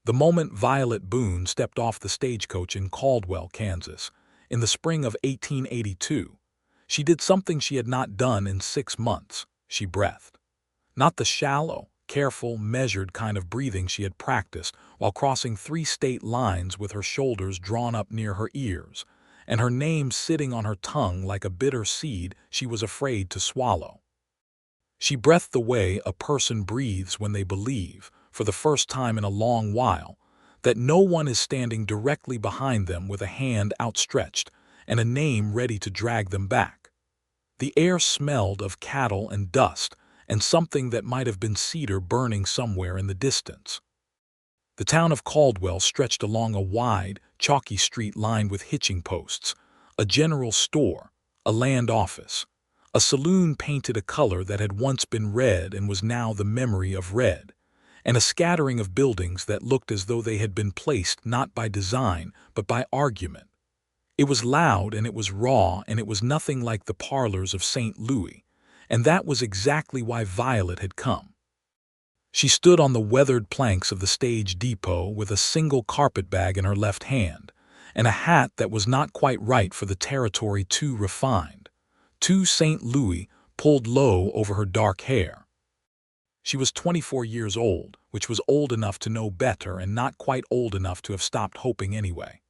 The moment Violet Boone stepped off the stagecoach in Caldwell, Kansas, in the spring of 1882, she did something she had not done in 6 months. She breathed. Not the shallow, careful, measured kind of breathing she had practiced while crossing 3 state lines with her shoulders drawn up near her ears, and her name sitting on her tongue like a bitter seed she was afraid to swallow. She breathed the way a person breathes when they believe, for the first time in a long while, that no one is standing directly behind them with a hand outstretched and a name ready to drag them back. The air smelled of cattle and dust and something that might have been cedar burning somewhere in the distance. The town of Caldwell stretched along a wide, chalky street lined with hitching posts, a general store, a land office, a saloon painted a color that had once been red and was now the memory of red, and a scattering of buildings that looked as though they had been placed not by design but by argument. It was loud and it was raw and it was nothing like the parlors of St. Louis, and that was exactly why Violet had come. She stood on the weathered planks of the stage depot with a single carpetbag in her left hand, and a hat that was not quite right for the territory too refined. St. Louis pulled low over her dark hair. She was 24 years old, which was old enough to know better and not quite old enough to have stopped hoping anyway.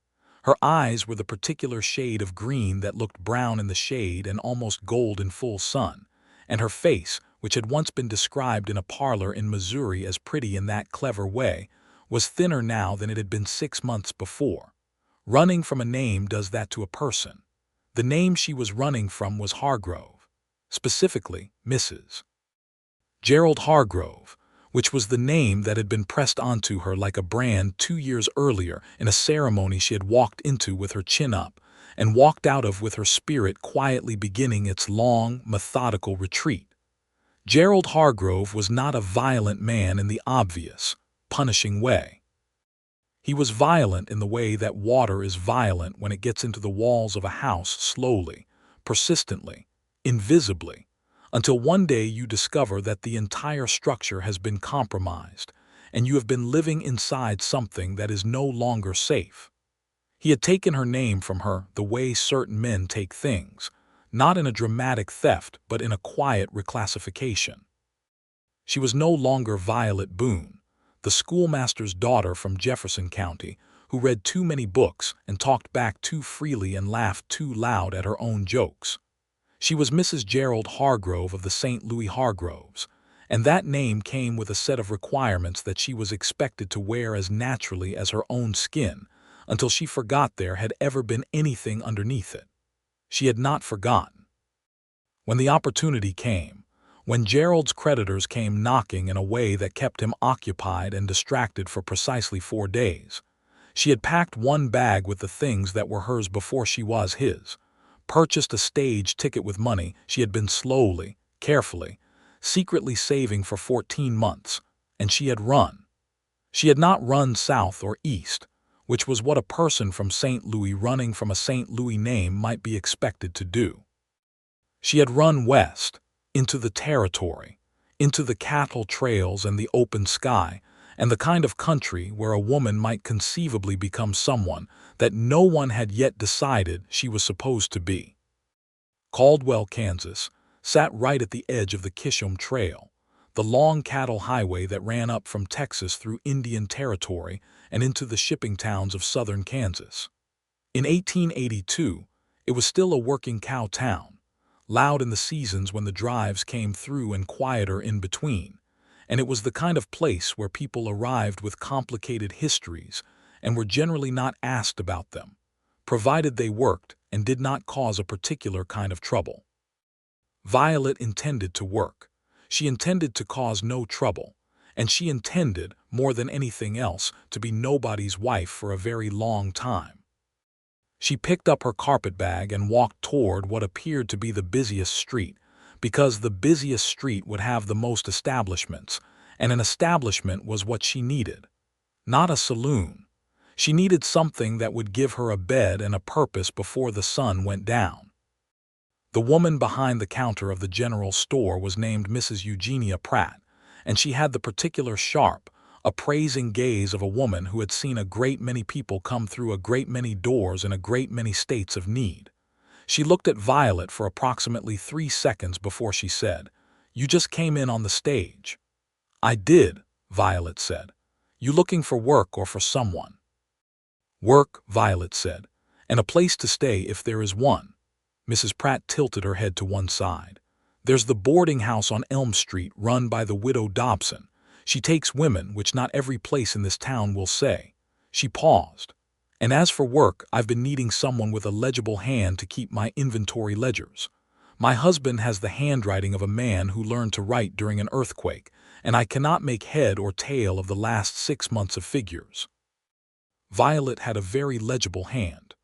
Her eyes were the particular shade of green that looked brown in the shade and almost gold in full sun, and her face, which had once been described in a parlor in Missouri as pretty in that clever way, was thinner now than it had been 6 months before. Running from a name does that to a person. The name she was running from was Hargrove, specifically Mrs. Gerald Hargrove, which was the name that had been pressed onto her like a brand 2 years earlier in a ceremony she had walked into with her chin up and walked out of with her spirit quietly beginning its long, methodical retreat. Gerald Hargrove was not a violent man in the obvious, punishing way. He was violent in the way that water is violent when it gets into the walls of a house slowly, persistently, invisibly, until one day you discover that the entire structure has been compromised, and you have been living inside something that is no longer safe. He had taken her name from her the way certain men take things, not in a dramatic theft but in a quiet reclassification. She was no longer Violet Boone, the schoolmaster's daughter from Jefferson County, who read too many books and talked back too freely and laughed too loud at her own jokes. She was Mrs. Gerald Hargrove of the St. Louis Hargroves, and that name came with a set of requirements that she was expected to wear as naturally as her own skin until she forgot there had ever been anything underneath it. She had not forgotten. When the opportunity came, when Gerald's creditors came knocking in a way that kept him occupied and distracted for precisely 4 days, she had packed one bag with the things that were hers before she was his, purchased a stage ticket with money she had been slowly, carefully, secretly saving for 14 months, and she had run. She had not run south or east, which was what a person from St. Louis running from a St. Louis name might be expected to do. She had run west, into the territory, into the cattle trails and the open sky, and the kind of country where a woman might conceivably become someone that no one had yet decided she was supposed to be. Caldwell, Kansas, sat right at the edge of the Kishom Trail, the long cattle highway that ran up from Texas through Indian Territory and into the shipping towns of southern Kansas. In 1882, it was still a working cow town, loud in the seasons when the drives came through and quieter in between, and it was the kind of place where people arrived with complicated histories and were generally not asked about them, provided they worked and did not cause a particular kind of trouble. Violet intended to work. She intended to cause no trouble, and she intended, more than anything else, to be nobody's wife for a very long time. She picked up her carpetbag and walked toward what appeared to be the busiest street, because the busiest street would have the most establishments, and an establishment was what she needed. Not a saloon. She needed something that would give her a bed and a purpose before the sun went down. The woman behind the counter of the general store was named Mrs. Eugenia Pratt, and she had the particular sharp, appraising gaze of a woman who had seen a great many people come through a great many doors in a great many states of need. She looked at Violet for approximately 3 seconds before she said, "You just came in on the stage." "I did," Violet said. "You looking for work or for someone?" "Work," Violet said, "and a place to stay if there is one." Mrs. Pratt tilted her head to one side. "There's the boarding house on Elm Street run by the widow Dobson. She takes women, which not every place in this town will say." She paused. "And as for work, I've been needing someone with a legible hand to keep my inventory ledgers. My husband has the handwriting of a man who learned to write during an earthquake, and I cannot make head or tail of the last 6 months of figures." Violet had a very legible hand.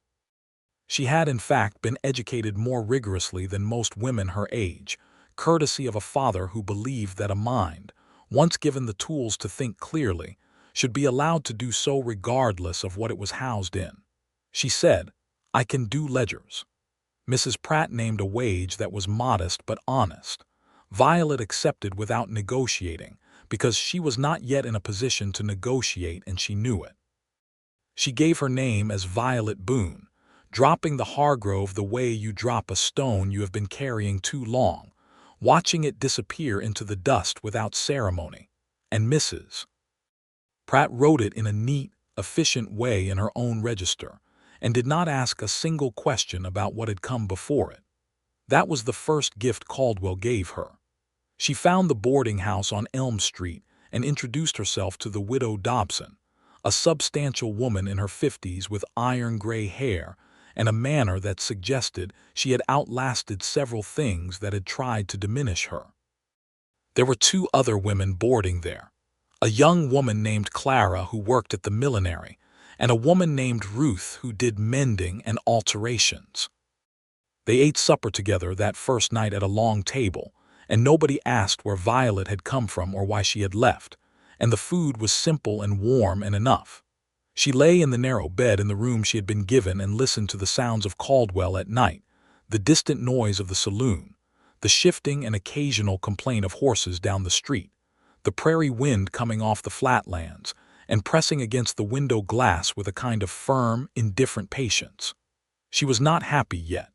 She had in fact been educated more rigorously than most women her age, courtesy of a father who believed that a mind, once given the tools to think clearly, should be allowed to do so regardless of what it was housed in. She said, "I can do ledgers." Mrs. Pratt named a wage that was modest but honest. Violet accepted without negotiating, because she was not yet in a position to negotiate and she knew it. She gave her name as Violet Boone, dropping the Hargrove the way you drop a stone you have been carrying too long, watching it disappear into the dust without ceremony, and Mrs. Pratt wrote it in a neat, efficient way in her own register, and did not ask a single question about what had come before it. That was the first gift Caldwell gave her. She found the boarding house on Elm Street and introduced herself to the widow Dobson, a substantial woman in her 50s with iron-gray hair and a manner that suggested she had outlasted several things that had tried to diminish her. There were 2 other women boarding there, a young woman named Clara who worked at the millinery, and a woman named Ruth who did mending and alterations. They ate supper together that first night at a long table, and nobody asked where Violet had come from or why she had left, and the food was simple and warm and enough. She lay in the narrow bed in the room she had been given and listened to the sounds of Caldwell at night, the distant noise of the saloon, the shifting and occasional complaint of horses down the street, the prairie wind coming off the flatlands and pressing against the window glass with a kind of firm, indifferent patience. She was not happy yet.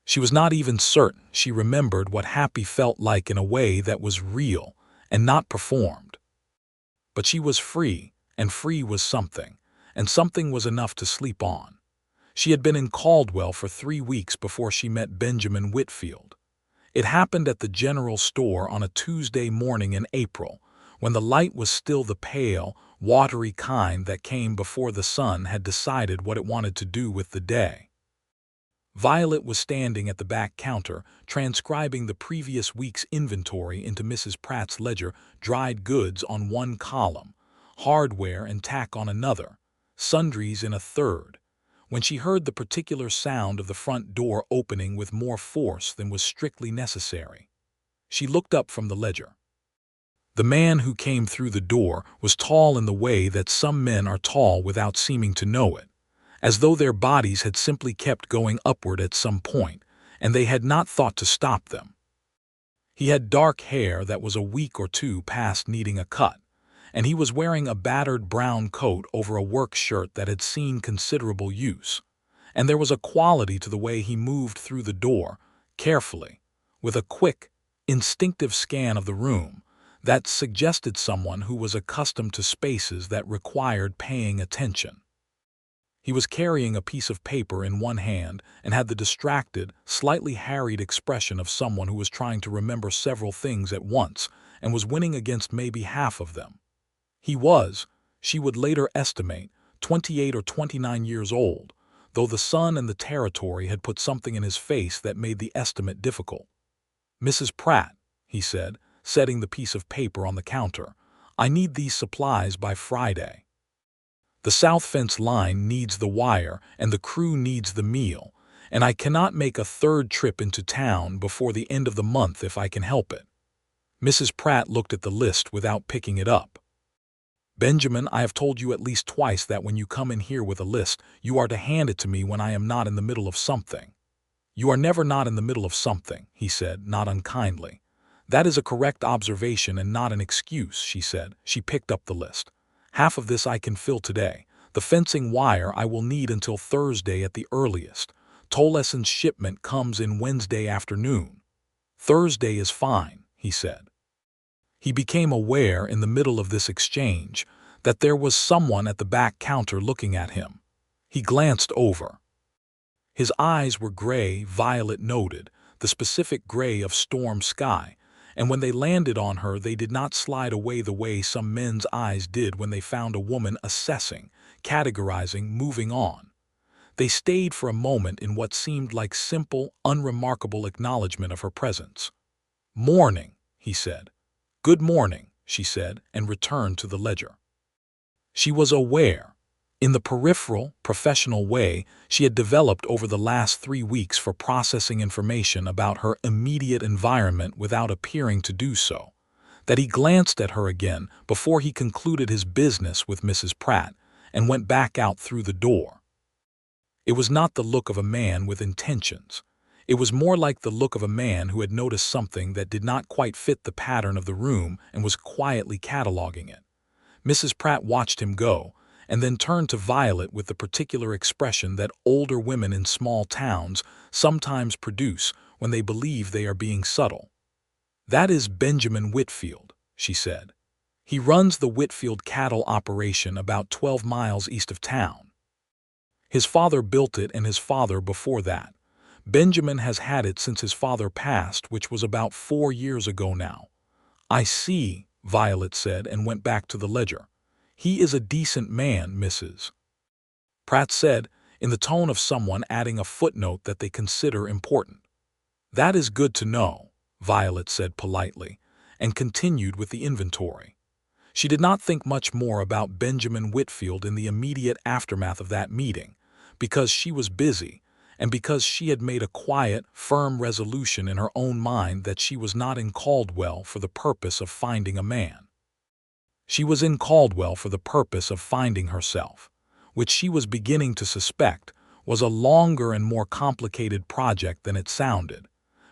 She was not even certain she remembered what happy felt like in a way that was real and not performed. But she was free, and free was something, and something was enough to sleep on. She had been in Caldwell for 3 weeks before she met Benjamin Whitfield. It happened at the general store on a Tuesday morning in April, when the light was still the pale, watery kind that came before the sun had decided what it wanted to do with the day. Violet was standing at the back counter, transcribing the previous week's inventory into Mrs. Pratt's ledger, dried goods on one column, hardware and tack on another, sundries in a third, when she heard the particular sound of the front door opening with more force than was strictly necessary. She looked up from the ledger. The man who came through the door was tall in the way that some men are tall without seeming to know it, as though their bodies had simply kept going upward at some point, and they had not thought to stop them. He had dark hair that was a week or 2 past needing a cut, and he was wearing a battered brown coat over a work shirt that had seen considerable use, and there was a quality to the way he moved through the door, carefully, with a quick, instinctive scan of the room, that suggested someone who was accustomed to spaces that required paying attention. He was carrying a piece of paper in one hand and had the distracted, slightly harried expression of someone who was trying to remember several things at once and was winning against maybe half of them. He was, she would later estimate, 28 or 29 years old, though the sun and the territory had put something in his face that made the estimate difficult. "Mrs. Pratt," he said, setting the piece of paper on the counter, "I need these supplies by Friday. The south fence line needs the wire and the crew needs the meal, and I cannot make a 3rd trip into town before the end of the month if I can help it." Mrs. Pratt looked at the list without picking it up. "Benjamin, I have told you at least twice that when you come in here with a list, you are to hand it to me when I am not in the middle of something." "You are never not in the middle of something," he said, not unkindly. "That is a correct observation and not an excuse," she said. She picked up the list. "Half of this I can fill today. The fencing wire I will need until Thursday at the earliest. Tolleson's shipment comes in Wednesday afternoon." "Thursday is fine," he said. He became aware in the middle of this exchange that there was someone at the back counter looking at him. He glanced over. His eyes were gray, Violet noted, the specific gray of storm sky, and when they landed on her they did not slide away the way some men's eyes did when they found a woman assessing, categorizing, moving on. They stayed for a moment in what seemed like simple, unremarkable acknowledgement of her presence. "Morning," he said. "Good morning," she said, and returned to the ledger. She was aware, in the peripheral, professional way she had developed over the last 3 weeks for processing information about her immediate environment without appearing to do so, that he glanced at her again before he concluded his business with Mrs. Pratt and went back out through the door. It was not the look of a man with intentions. It was more like the look of a man who had noticed something that did not quite fit the pattern of the room and was quietly cataloging it. Mrs. Pratt watched him go, and then turned to Violet with the particular expression that older women in small towns sometimes produce when they believe they are being subtle. "That is Benjamin Whitfield," she said. "He runs the Whitfield cattle operation about 12 miles east of town. His father built it and his father before that. Benjamin has had it since his father passed, which was about 4 years ago now." "I see," Violet said and went back to the ledger. "He is a decent man, Mrs. Pratt said, in the tone of someone adding a footnote that they consider important. "That is good to know," Violet said politely, and continued with the inventory. She did not think much more about Benjamin Whitfield in the immediate aftermath of that meeting, because she was busy, and because she had made a quiet, firm resolution in her own mind that she was not in Caldwell for the purpose of finding a man. She was in Caldwell for the purpose of finding herself, which she was beginning to suspect was a longer and more complicated project than it sounded,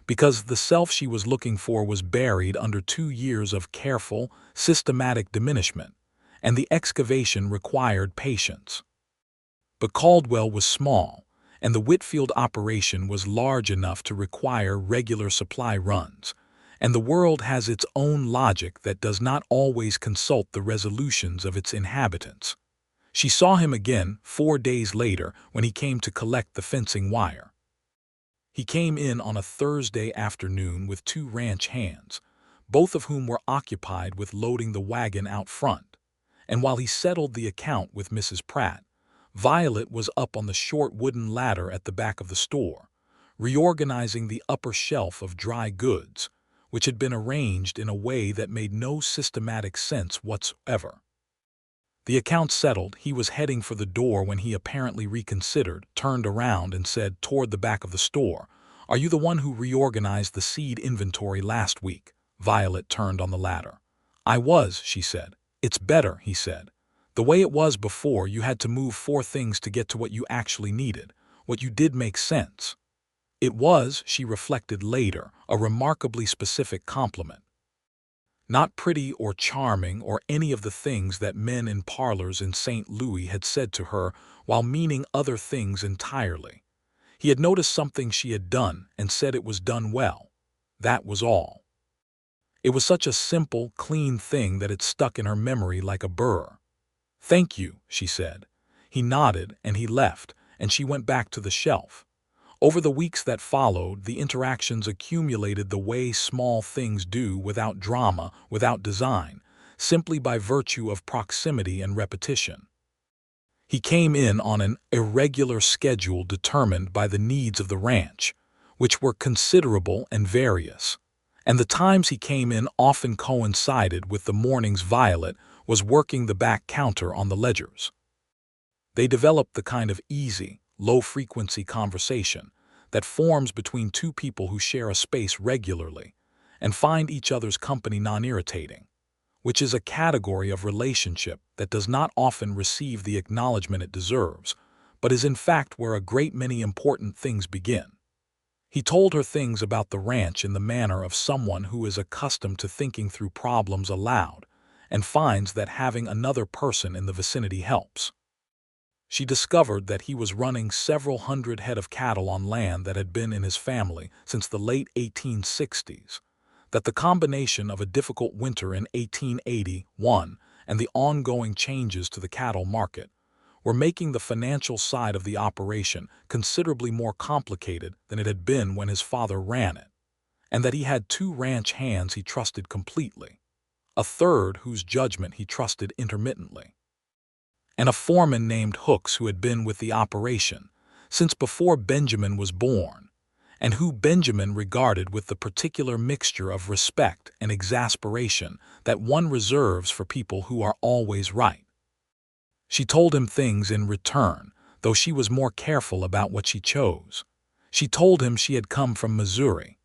because the self she was looking for was buried under 2 years of careful, systematic diminishment, and the excavation required patience. But Caldwell was small, and the Whitfield operation was large enough to require regular supply runs, and the world has its own logic that does not always consult the resolutions of its inhabitants. She saw him again 4 days later when he came to collect the fencing wire. He came in on a Thursday afternoon with 2 ranch hands, both of whom were occupied with loading the wagon out front, and while he settled the account with Mrs. Pratt, Violet was up on the short wooden ladder at the back of the store, reorganizing the upper shelf of dry goods, which had been arranged in a way that made no systematic sense whatsoever. The account settled, he was heading for the door when he apparently reconsidered, turned around, and said toward the back of the store, "Are you the one who reorganized the seed inventory last week?" Violet turned on the ladder. "I was," she said. "It's better," he said. "The way it was before, you had to move 4 things to get to what you actually needed. What you did make sense." It was, she reflected later, a remarkably specific compliment. Not pretty or charming or any of the things that men in parlors in St. Louis had said to her while meaning other things entirely. He had noticed something she had done and said it was done well. That was all. It was such a simple, clean thing that it stuck in her memory like a burr. "Thank you," she said. He nodded and he left, and she went back to the shelf. Over the weeks that followed, the interactions accumulated the way small things do, without drama, without design, simply by virtue of proximity and repetition. He came in on an irregular schedule determined by the needs of the ranch, which were considerable and various, and the times he came in often coincided with the mornings Violet was working the back counter on the ledgers. They developed the kind of easy, low-frequency conversation that forms between 2 people who share a space regularly and find each other's company non-irritating, which is a category of relationship that does not often receive the acknowledgement it deserves, but is in fact where a great many important things begin. He told her things about the ranch in the manner of someone who is accustomed to thinking through problems aloud and finds that having another person in the vicinity helps. She discovered that he was running several hundred head of cattle on land that had been in his family since the late 1860s, that the combination of a difficult winter in 1881 and the ongoing changes to the cattle market were making the financial side of the operation considerably more complicated than it had been when his father ran it, and that he had two ranch hands he trusted completely, a third whose judgment he trusted intermittently, and a foreman named Hooks who had been with the operation since before Benjamin was born, and who Benjamin regarded with the particular mixture of respect and exasperation that one reserves for people who are always right. She told him things in return, though she was more careful about what she chose. She told him she had come from Missouri.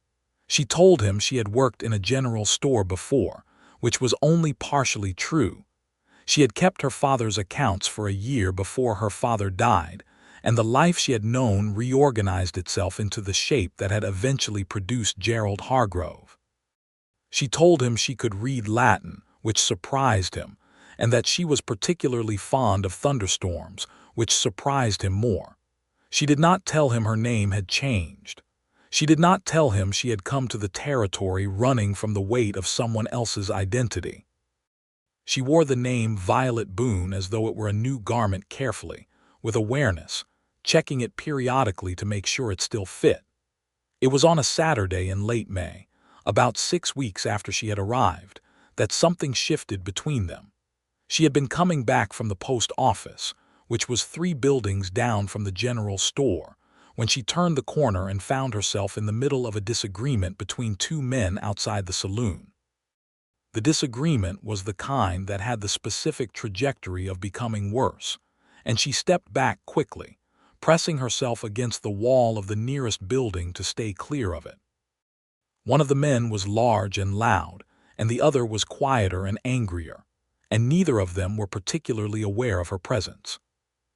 She told him she had worked in a general store before, which was only partially true. She had kept her father's accounts for a year before her father died, and the life she had known reorganized itself into the shape that had eventually produced Gerald Hargrove. She told him she could read Latin, which surprised him, and that she was particularly fond of thunderstorms, which surprised him more. She did not tell him her name had changed. She did not tell him she had come to the territory running from the weight of someone else's identity. She wore the name Violet Boone as though it were a new garment carefully, with awareness, checking it periodically to make sure it still fit. It was on a Saturday in late May, about 6 weeks after she had arrived, that something shifted between them. She had been coming back from the post office, which was 3 buildings down from the general store, when she turned the corner and found herself in the middle of a disagreement between 2 men outside the saloon. The disagreement was the kind that had the specific trajectory of becoming worse, and she stepped back quickly, pressing herself against the wall of the nearest building to stay clear of it. One of the men was large and loud, and the other was quieter and angrier, and neither of them were particularly aware of her presence.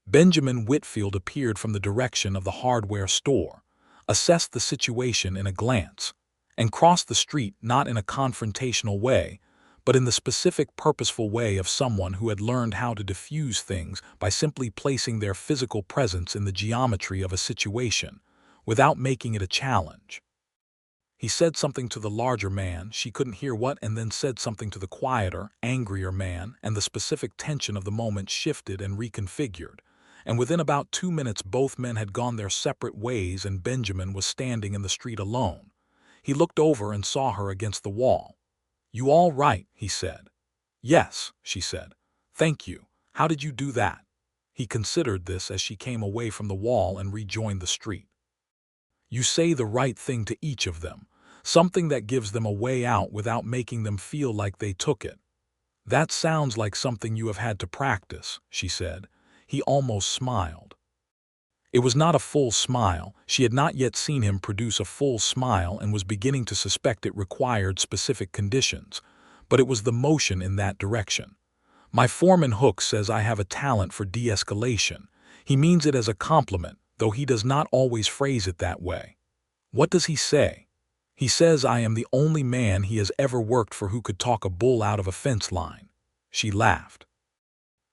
Benjamin Whitfield appeared from the direction of the hardware store, assessed the situation in a glance, and crossed the street not in a confrontational way, but in the specific purposeful way of someone who had learned how to diffuse things by simply placing their physical presence in the geometry of a situation, without making it a challenge. He said something to the larger man, she couldn't hear what, and then said something to the quieter, angrier man, and the specific tension of the moment shifted and reconfigured, and within about 2 minutes both men had gone their separate ways and Benjamin was standing in the street alone. He looked over and saw her against the wall. "You all right?" he said. "Yes," she said. "Thank you. How did you do that?" He considered this as she came away from the wall and rejoined the street. "You say the right thing to each of them, something that gives them a way out without making them feel like they took it. That sounds like something you have had to practice," she said. He almost smiled. It was not a full smile. She had not yet seen him produce a full smile and was beginning to suspect it required specific conditions, but it was the motion in that direction. "My foreman Hook says I have a talent for de-escalation. He means it as a compliment, though he does not always phrase it that way." "What does he say?" "He says I am the only man he has ever worked for who could talk a bull out of a fence line." She laughed.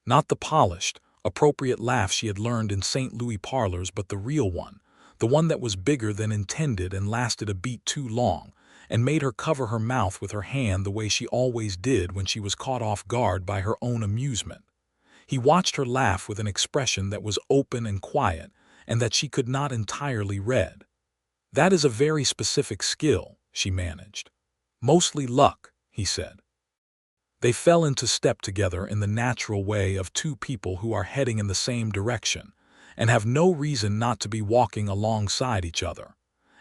Not the polished, appropriate laugh she had learned in St. Louis parlors, but the real one, the one that was bigger than intended and lasted a beat too long, and made her cover her mouth with her hand the way she always did when she was caught off guard by her own amusement. He watched her laugh with an expression that was open and quiet, and that she could not entirely read. "That is a very specific skill," she managed. "Mostly luck," he said. They fell into step together in the natural way of 2 people who are heading in the same direction and have no reason not to be walking alongside each other,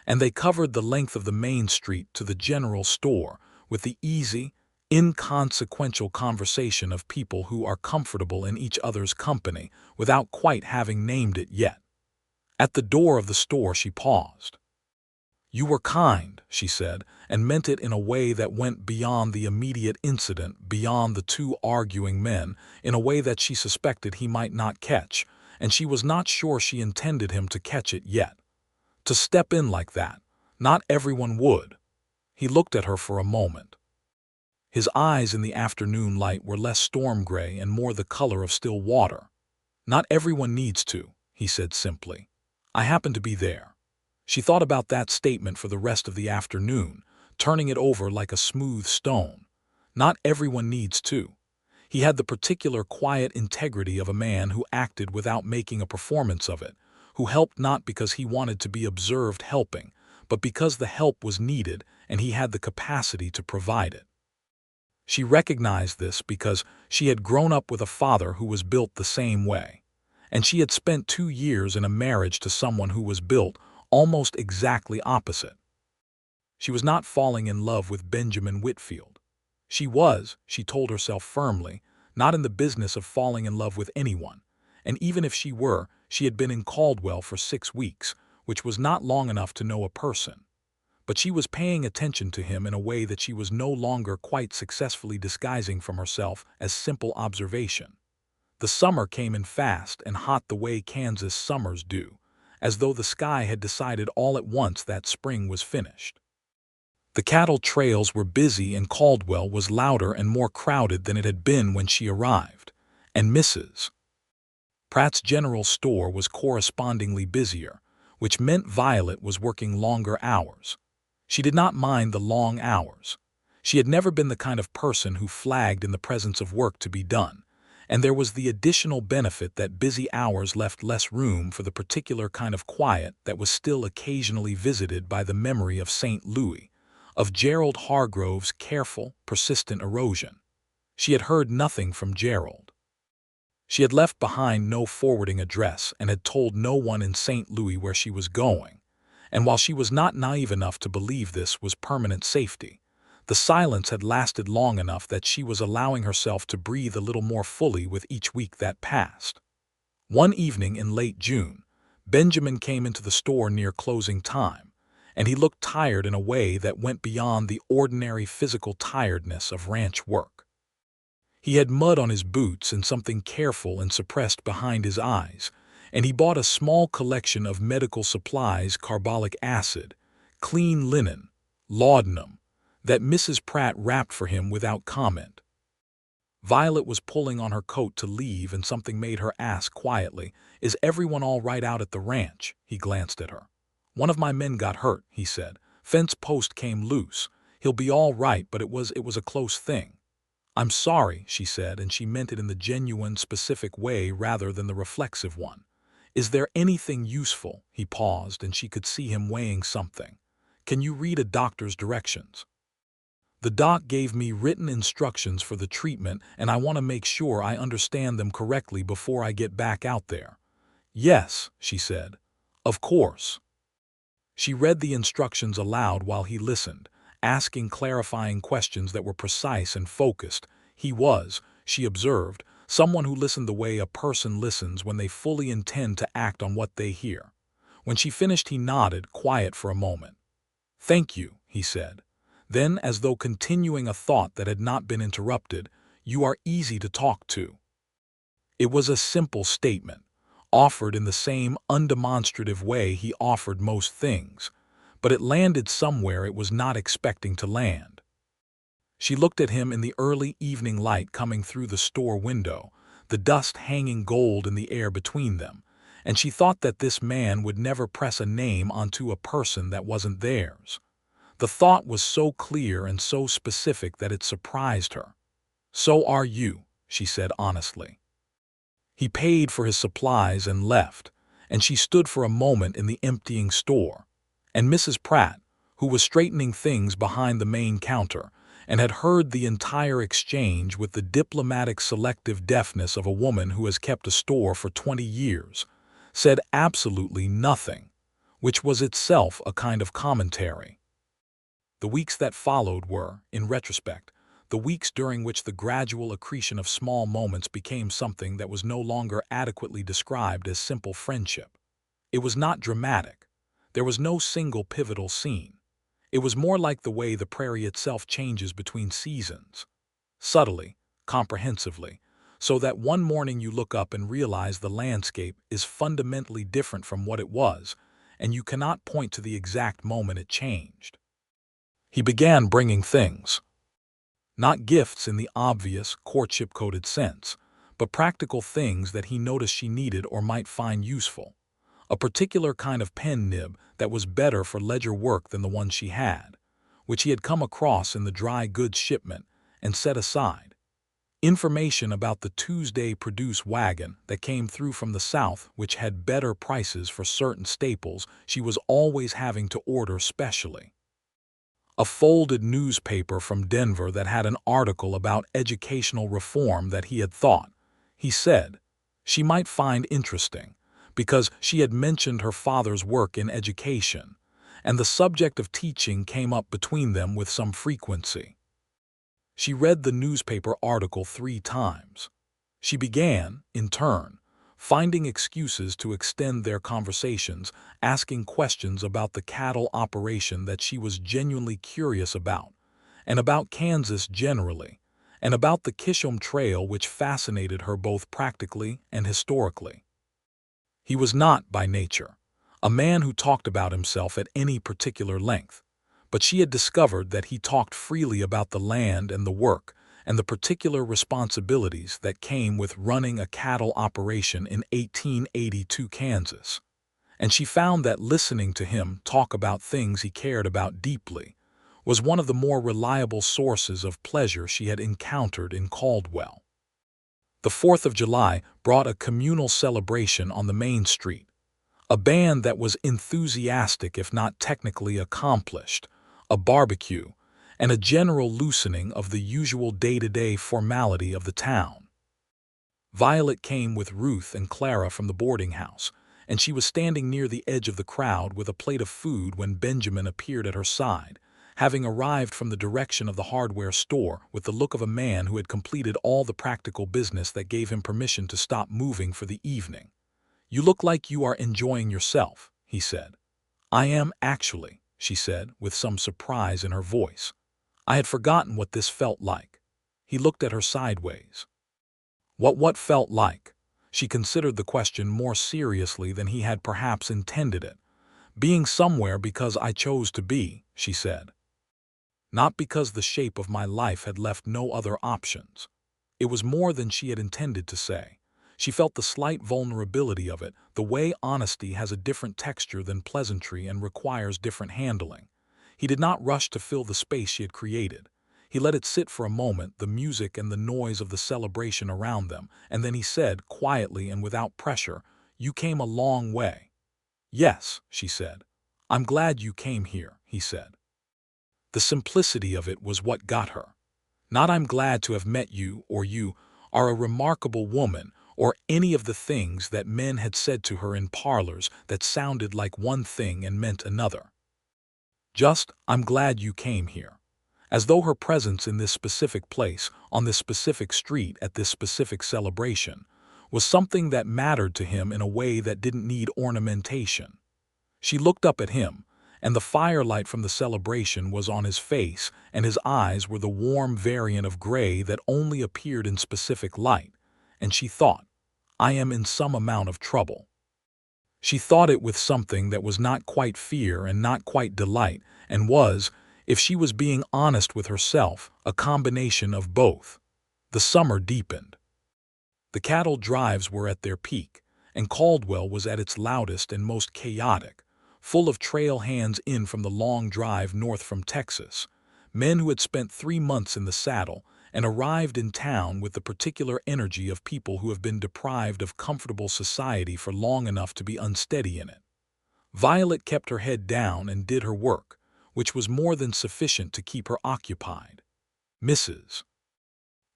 and they covered the length of the main street to the general store with the easy, inconsequential conversation of people who are comfortable in each other's company without quite having named it yet. At the door of the store she paused. "You were kind," she said, and meant it in a way that went beyond the immediate incident, beyond the 2 arguing men, in a way that she suspected he might not catch, and she was not sure she intended him to catch it yet. To step in like that, Not everyone would. He looked at her for a moment. His eyes in the afternoon light were less storm gray and more the color of still water. Not everyone needs to, he said simply. I happen to be there. She thought about that statement for the rest of the afternoon, turning it over like a smooth stone. Not everyone needs to. He had the particular quiet integrity of a man who acted without making a performance of it, who helped not because he wanted to be observed helping, but because the help was needed and he had the capacity to provide it. She recognized this because she had grown up with a father who was built the same way, and she had spent 2 years in a marriage to someone who was built almost exactly opposite. She was not falling in love with Benjamin Whitfield. She told herself firmly, not in the business of falling in love with anyone, and even if she were, she had been in Caldwell for 6 weeks, which was not long enough to know a person. But she was paying attention to him in a way that she was no longer quite successfully disguising from herself as simple observation. The summer came in fast and hot the way Kansas summers do, as though the sky had decided all at once that spring was finished. The cattle trails were busy and Caldwell was louder and more crowded than it had been when she arrived, and Mrs. Pratt's general store was correspondingly busier, which meant Violet was working longer hours. She did not mind the long hours. She had never been the kind of person who flagged in the presence of work to be done, and there was the additional benefit that busy hours left less room for the particular kind of quiet that was still occasionally visited by the memory of St. Louis, of Gerald Hargrove's careful, persistent erosion. She had heard nothing from Gerald. She had left behind no forwarding address and had told no one in St. Louis where she was going. And while she was not naive enough to believe this was permanent safety, the silence had lasted long enough that she was allowing herself to breathe a little more fully with each week that passed. One evening in late June, Benjamin came into the store near closing time, and he looked tired in a way that went beyond the ordinary physical tiredness of ranch work. He had mud on his boots and something careful and suppressed behind his eyes, and he bought a small collection of medical supplies, carbolic acid, clean linen, laudanum, that Mrs. Pratt wrapped for him without comment. Violet was pulling on her coat to leave and something made her ask quietly, "Is everyone all right out at the ranch?" He glanced at her. "One of my men got hurt," he said. "Fence post came loose. He'll be all right, but it was a close thing." "I'm sorry," she said, and she meant it in the genuine, specific way rather than the reflexive one. "Is there anything useful?" He paused, and she could see him weighing something. "Can you read a doctor's directions?" "The doc gave me written instructions for the treatment, and I want to make sure I understand them correctly before I get back out there." "Yes," she said. "Of course." She read the instructions aloud while he listened, asking clarifying questions that were precise and focused. He was, she observed, someone who listened the way a person listens when they fully intend to act on what they hear. When she finished, he nodded, quiet for a moment. "Thank you," he said. Then, as though continuing a thought that had not been interrupted, "You are easy to talk to." It was a simple statement, offered in the same undemonstrative way he offered most things, but it landed somewhere it was not expecting to land. She looked at him in the early evening light coming through the store window, the dust hanging gold in the air between them, and she thought that this man would never press a name onto a person that wasn't theirs. The thought was so clear and so specific that it surprised her. "So are you," she said honestly. He paid for his supplies and left, and she stood for a moment in the emptying store, and Mrs. Pratt, who was straightening things behind the main counter, and had heard the entire exchange with the diplomatic selective deafness of a woman who has kept a store for 20 years, said absolutely nothing, which was itself a kind of commentary. The weeks that followed were, in retrospect, the weeks during which the gradual accretion of small moments became something that was no longer adequately described as simple friendship. It was not dramatic. There was no single pivotal scene. It was more like the way the prairie itself changes between seasons. Subtly, comprehensively, so that one morning you look up and realize the landscape is fundamentally different from what it was, and you cannot point to the exact moment it changed. He began bringing things. Not gifts in the obvious, courtship-coded sense, but practical things that he noticed she needed or might find useful. A particular kind of pen nib that was better for ledger work than the one she had, which he had come across in the dry goods shipment and set aside. Information about the Tuesday produce wagon that came through from the south, which had better prices for certain staples she was always having to order specially. A folded newspaper from Denver that had an article about educational reform that he had thought, he said, she might find interesting, because she had mentioned her father's work in education, and the subject of teaching came up between them with some frequency. She read the newspaper article 3 times. She began, in turn, finding excuses to extend their conversations, asking questions about the cattle operation that she was genuinely curious about, and about Kansas generally, and about the Kishom Trail, which fascinated her both practically and historically. He was not, by nature, a man who talked about himself at any particular length, but she had discovered that he talked freely about the land and the work and the particular responsibilities that came with running a cattle operation in 1882 Kansas. And she found that listening to him talk about things he cared about deeply was one of the more reliable sources of pleasure she had encountered in Caldwell. The 4th of July brought a communal celebration on the main street, a band that was enthusiastic if not technically accomplished, a barbecue, and a general loosening of the usual day-to-day formality of the town. Violet came with Ruth and Clara from the boarding house, and she was standing near the edge of the crowd with a plate of food when Benjamin appeared at her side, having arrived from the direction of the hardware store with the look of a man who had completed all the practical business that gave him permission to stop moving for the evening. "You look like you are enjoying yourself," he said. "I am, actually," she said, with some surprise in her voice. "I had forgotten what this felt like." He looked at her sideways. What felt like? She considered the question more seriously than he had perhaps intended it. "Being somewhere because I chose to be," she said. Not because the shape of my life had left no other options. It was more than she had intended to say. She felt the slight vulnerability of it, the way honesty has a different texture than pleasantry and requires different handling. He did not rush to fill the space she had created. He let it sit for a moment, the music and the noise of the celebration around them, and then he said, quietly and without pressure, "You came a long way." "Yes," she said. "I'm glad you came here," he said. The simplicity of it was what got her. Not "I'm glad to have met you," or "You are a remarkable woman," or any of the things that men had said to her in parlors that sounded like one thing and meant another. Just, "I'm glad you came here." As though her presence in this specific place, on this specific street at this specific celebration, was something that mattered to him in a way that didn't need ornamentation. She looked up at him, and the firelight from the celebration was on his face, and his eyes were the warm variant of gray that only appeared in specific light, and she thought, "I am in some amount of trouble." She thought it with something that was not quite fear and not quite delight, and was, if she was being honest with herself, a combination of both. The summer deepened. The cattle drives were at their peak, and Caldwell was at its loudest and most chaotic, full of trail hands in from the long drive north from Texas, men who had spent 3 months in the saddle and arrived in town with the particular energy of people who have been deprived of comfortable society for long enough to be unsteady in it. Violet kept her head down and did her work, which was more than sufficient to keep her occupied. Mrs.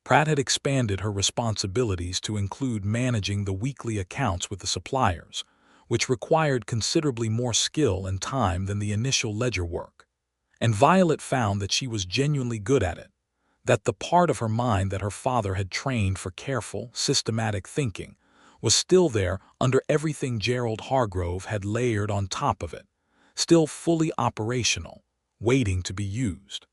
Pratt had expanded her responsibilities to include managing the weekly accounts with the suppliers, which required considerably more skill and time than the initial ledger work. And Violet found that she was genuinely good at it, that the part of her mind that her father had trained for careful, systematic thinking was still there under everything Gerald Hargrove had layered on top of it, still fully operational, waiting to be used.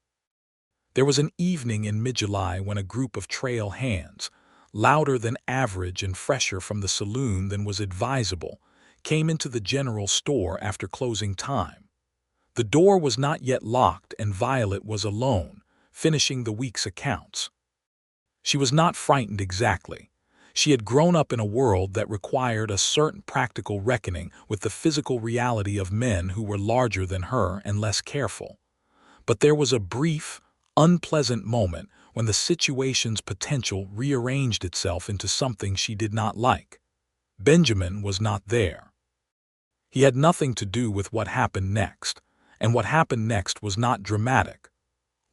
There was an evening in mid-July when a group of trail hands, louder than average and fresher from the saloon than was advisable, came into the general store after closing time. The door was not yet locked and Violet was alone, finishing the week's accounts. She was not frightened exactly. She had grown up in a world that required a certain practical reckoning with the physical reality of men who were larger than her and less careful. But there was a brief, unpleasant moment when the situation's potential rearranged itself into something she did not like. Benjamin was not there. He had nothing to do with what happened next, and what happened next was not dramatic.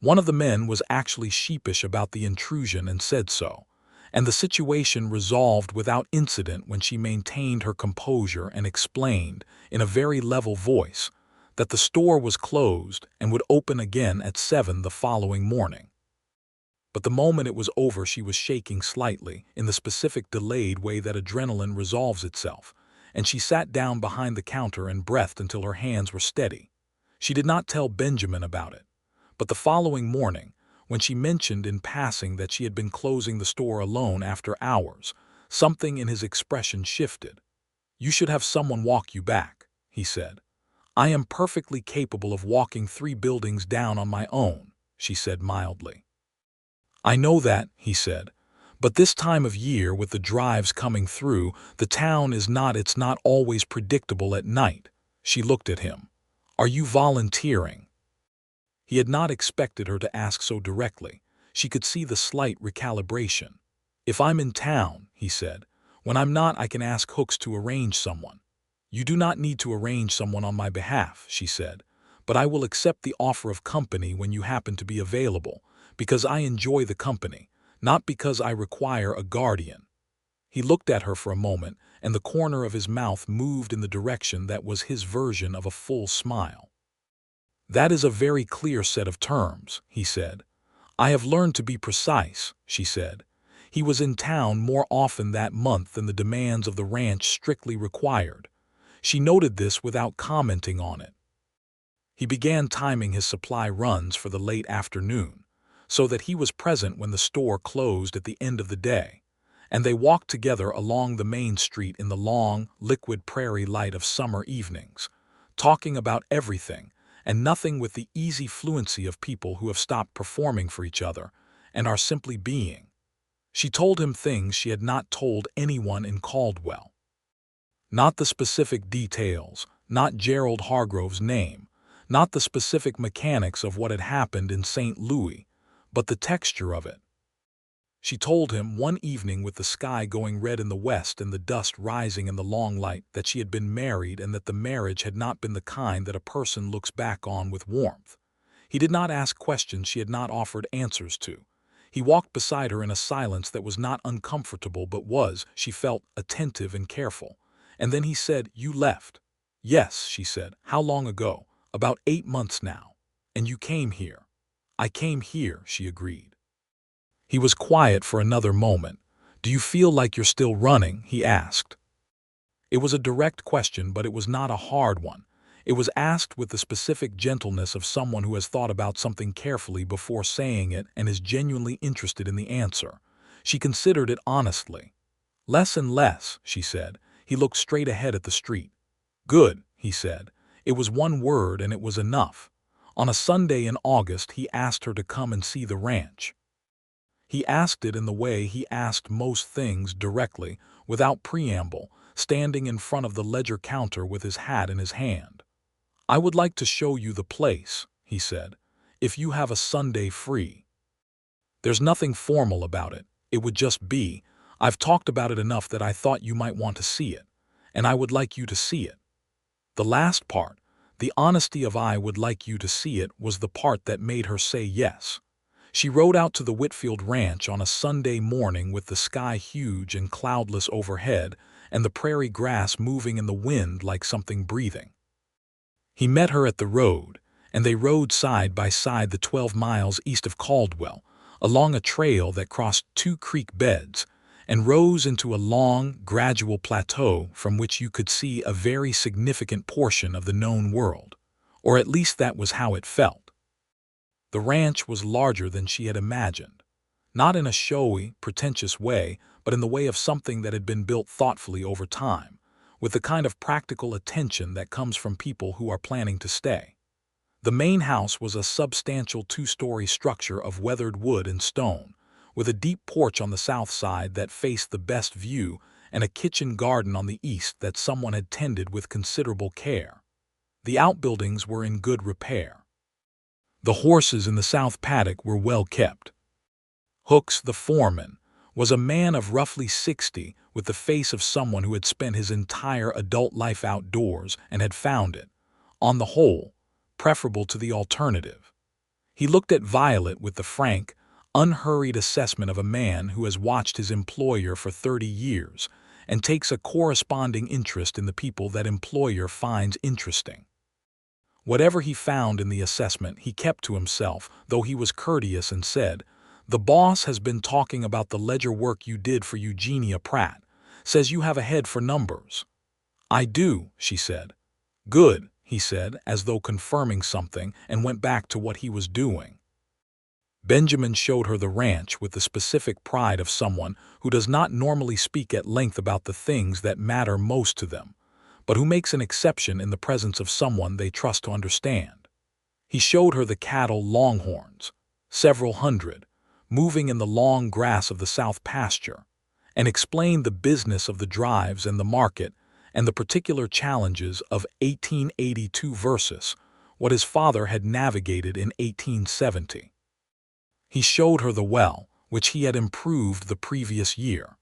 One of the men was actually sheepish about the intrusion and said so, and the situation resolved without incident when she maintained her composure and explained, in a very level voice, that the store was closed and would open again at 7 the following morning. But the moment it was over, she was shaking slightly, in the specific delayed way that adrenaline resolves itself, and she sat down behind the counter and breathed until her hands were steady. She did not tell Benjamin about it, but the following morning, when she mentioned in passing that she had been closing the store alone after hours, something in his expression shifted. "You should have someone walk you back," he said. "I am perfectly capable of walking 3 buildings down on my own," she said mildly. "I know that," he said, "but this time of year with the drives coming through, the town it's not always predictable at night." She looked at him. "Are you volunteering?" He had not expected her to ask so directly. She could see the slight recalibration. "If I'm in town," he said. "When I'm not, I can ask Hooks to arrange someone." "You do not need to arrange someone on my behalf," she said, "but I will accept the offer of company when you happen to be available, because I enjoy the company, not because I require a guardian." He looked at her for a moment, and the corner of his mouth moved in the direction that was his version of a full smile. "That is a very clear set of terms," he said. "I have learned to be precise," she said. He was in town more often that month than the demands of the ranch strictly required. She noted this without commenting on it. He began timing his supply runs for the late afternoon, so that he was present when the store closed at the end of the day, and they walked together along the main street in the long, liquid prairie light of summer evenings, talking about everything and nothing with the easy fluency of people who have stopped performing for each other and are simply being. She told him things she had not told anyone in Caldwell. Not the specific details, not Gerald Hargrove's name, not the specific mechanics of what had happened in St. Louis, but the texture of it. She told him one evening, with the sky going red in the west and the dust rising in the long light, that she had been married and that the marriage had not been the kind that a person looks back on with warmth. He did not ask questions she had not offered answers to. He walked beside her in a silence that was not uncomfortable but was, she felt, attentive and careful. And then he said, "You left." "Yes," she said. "How long ago?" "About 8 months now." "And you came here?" "I came here," she agreed. He was quiet for another moment. "Do you feel like you're still running?" he asked. It was a direct question, but it was not a hard one. It was asked with the specific gentleness of someone who has thought about something carefully before saying it and is genuinely interested in the answer. She considered it honestly. "Less and less," she said. He looked straight ahead at the street. "Good," he said. It was one word and it was enough. On a Sunday in August he asked her to come and see the ranch. He asked it in the way he asked most things, directly, without preamble, standing in front of the ledger counter with his hat in his hand. "I would like to show you the place," he said, "if you have a Sunday free. There's nothing formal about it. It would just be, I've talked about it enough that I thought you might want to see it, and I would like you to see it." The last part, the honesty of "I would like you to see it," was the part that made her say yes. She rode out to the Whitfield ranch on a Sunday morning with the sky huge and cloudless overhead and the prairie grass moving in the wind like something breathing. He met her at the road, and they rode side by side the 12 miles east of Caldwell, along a trail that crossed 2 creek beds and rose into a long, gradual plateau from which you could see a very significant portion of the known world, or at least that was how it felt. The ranch was larger than she had imagined, not in a showy, pretentious way, but in the way of something that had been built thoughtfully over time, with the kind of practical attention that comes from people who are planning to stay. The main house was a substantial two-story structure of weathered wood and stone, with a deep porch on the south side that faced the best view and a kitchen garden on the east that someone had tended with considerable care. The outbuildings were in good repair. The horses in the south paddock were well kept. Hooks, the foreman, was a man of roughly 60 with the face of someone who had spent his entire adult life outdoors and had found it, on the whole, preferable to the alternative. He looked at Violet with the frank, unhurried assessment of a man who has watched his employer for 30 years and takes a corresponding interest in the people that employer finds interesting. Whatever he found in the assessment he kept to himself, though he was courteous and said, "The boss has been talking about the ledger work you did for Eugenia Pratt. Says you have a head for numbers." "I do," she said. "Good," he said, as though confirming something, and went back to what he was doing. Benjamin showed her the ranch with the specific pride of someone who does not normally speak at length about the things that matter most to them, but who makes an exception in the presence of someone they trust to understand. He showed her the cattle Longhorns, several hundred, moving in the long grass of the south pasture, and explained the business of the drives and the market and the particular challenges of 1882 versus what his father had navigated in 1870. He showed her the well, which he had improved the previous year.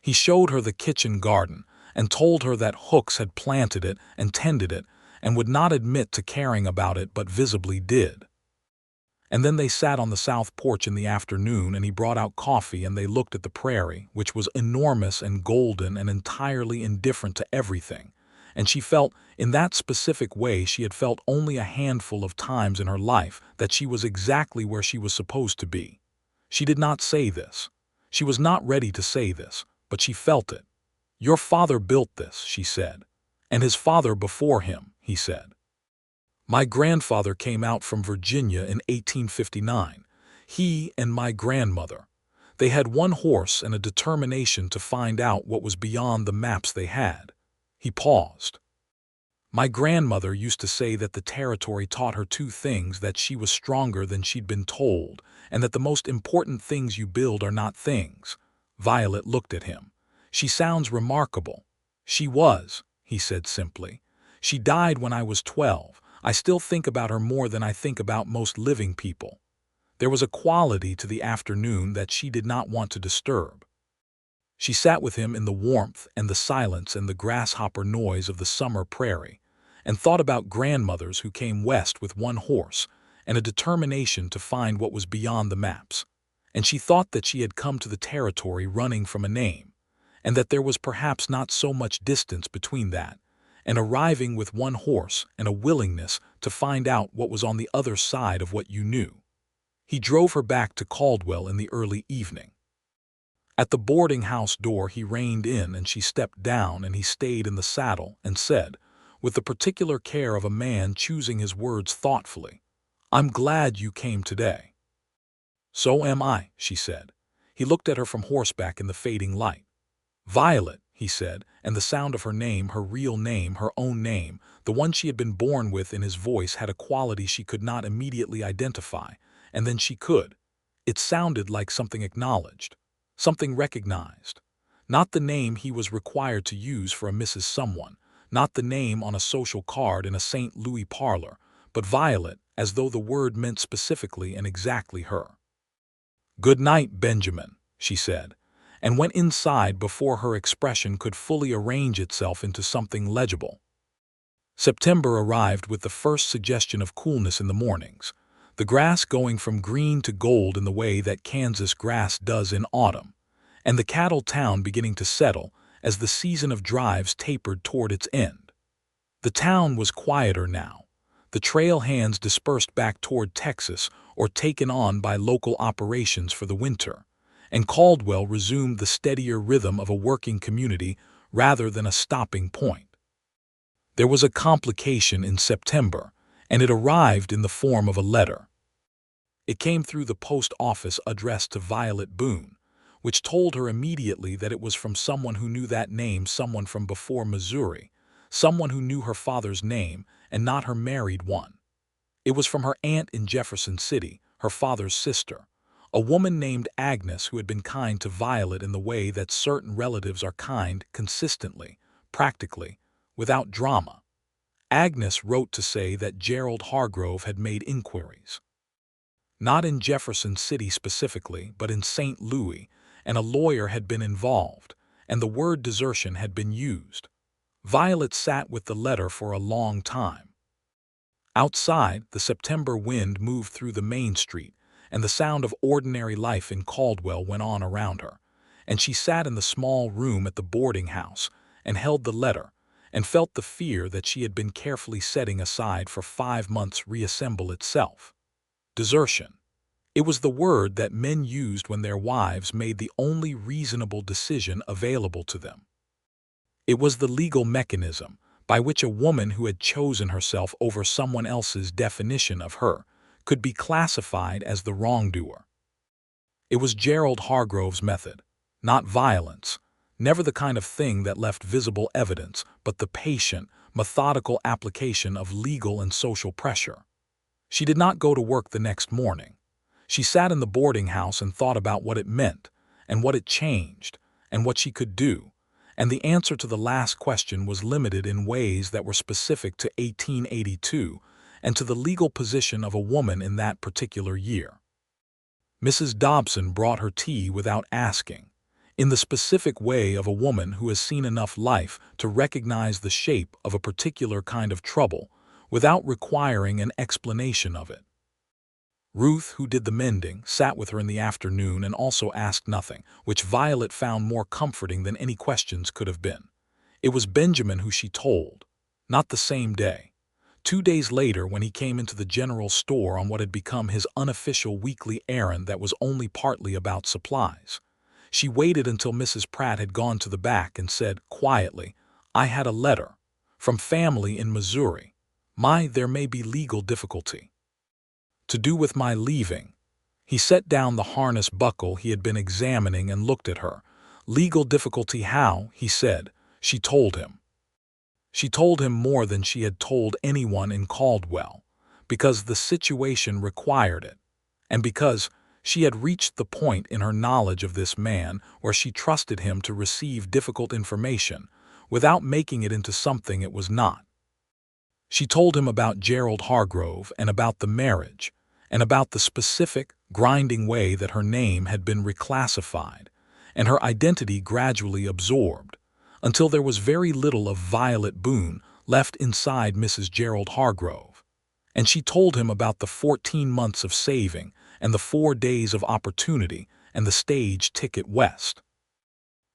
He showed her the kitchen garden and told her that Hooks had planted it and tended it and would not admit to caring about it but visibly did. And then they sat on the south porch in the afternoon and he brought out coffee and they looked at the prairie, which was enormous and golden and entirely indifferent to everything, and she felt, in that specific way she had felt only a handful of times in her life, that she was exactly where she was supposed to be. She did not say this. She was not ready to say this, but she felt it. "Your father built this," she said. "And his father before him," he said. "My grandfather came out from Virginia in 1859. He and my grandmother. They had one horse and a determination to find out what was beyond the maps they had." He paused. "My grandmother used to say that the territory taught her two things: that she was stronger than she'd been told, and that the most important things you build are not things." Violet looked at him. "She sounds remarkable." "She was," he said simply. "She died when I was 12. I still think about her more than I think about most living people." There was a quality to the afternoon that she did not want to disturb. She sat with him in the warmth and the silence and the grasshopper noise of the summer prairie, and thought about grandmothers who came west with one horse and a determination to find what was beyond the maps. And she thought that she had come to the territory running from a name, and that there was perhaps not so much distance between that and arriving with one horse and a willingness to find out what was on the other side of what you knew. He drove her back to Caldwell in the early evening. At the boarding house door he reined in and she stepped down, and he stayed in the saddle and said, with the particular care of a man choosing his words thoughtfully, "I'm glad you came today." "So am I," she said. He looked at her from horseback in the fading light. "Violet," he said, and the sound of her name, her real name, her own name, the one she had been born with, in his voice had a quality she could not immediately identify, and then she could. It sounded like something acknowledged, something recognized. Not the name he was required to use for a Mrs. Someone, not the name on a social card in a St. Louis parlor, but Violet, as though the word meant specifically and exactly her. "Good night, Benjamin," she said, and went inside before her expression could fully arrange itself into something legible. September arrived with the first suggestion of coolness in the mornings, the grass going from green to gold in the way that Kansas grass does in autumn, and the cattle town beginning to settle as the season of drives tapered toward its end. The town was quieter now. The trail hands dispersed back toward Texas or taken on by local operations for the winter, and Caldwell resumed the steadier rhythm of a working community rather than a stopping point. There was a complication in September, and it arrived in the form of a letter. It came through the post office addressed to Violet Boone, which told her immediately that it was from someone who knew that name, someone from before Missouri, someone who knew her father's name and not her married one. It was from her aunt in Jefferson City, her father's sister, a woman named Agnes who had been kind to Violet in the way that certain relatives are kind consistently, practically, without drama. Agnes wrote to say that Gerald Hargrove had made inquiries. Not in Jefferson City specifically, but in St. Louis, and a lawyer had been involved, and the word desertion had been used. Violet sat with the letter for a long time. Outside, the September wind moved through the main street, and the sound of ordinary life in Caldwell went on around her, and she sat in the small room at the boarding house and held the letter, and felt the fear that she had been carefully setting aside for 5 months reassemble itself. Desertion. It was the word that men used when their wives made the only reasonable decision available to them. It was the legal mechanism by which a woman who had chosen herself over someone else's definition of her could be classified as the wrongdoer. It was Gerald Hargrove's method, not violence, never the kind of thing that left visible evidence, but the patient, methodical application of legal and social pressure. She did not go to work the next morning. She sat in the boarding house and thought about what it meant, and what it changed, and what she could do, and the answer to the last question was limited in ways that were specific to 1882 and to the legal position of a woman in that particular year. Mrs. Dobson brought her tea without asking, in the specific way of a woman who has seen enough life to recognize the shape of a particular kind of trouble without requiring an explanation of it. Ruth, who did the mending, sat with her in the afternoon and also asked nothing, which Violet found more comforting than any questions could have been. It was Benjamin who she told, not the same day. 2 days later, when he came into the general store on what had become his unofficial weekly errand that was only partly about supplies. She waited until Mrs. Pratt had gone to the back and said, quietly, "I had a letter. From family in Missouri. There may be legal difficulty. To do with my leaving." He set down the harness buckle he had been examining and looked at her. "Legal difficulty how?" he said. She told him. She told him more than she had told anyone in Caldwell, because the situation required it, and because she had reached the point in her knowledge of this man where she trusted him to receive difficult information without making it into something it was not. She told him about Gerald Hargrove and about the marriage, and about the specific, grinding way that her name had been reclassified, and her identity gradually absorbed, until there was very little of Violet Boone left inside Mrs. Gerald Hargrove. And she told him about the 14 months of saving, and the 4 days of opportunity, and the stage ticket west.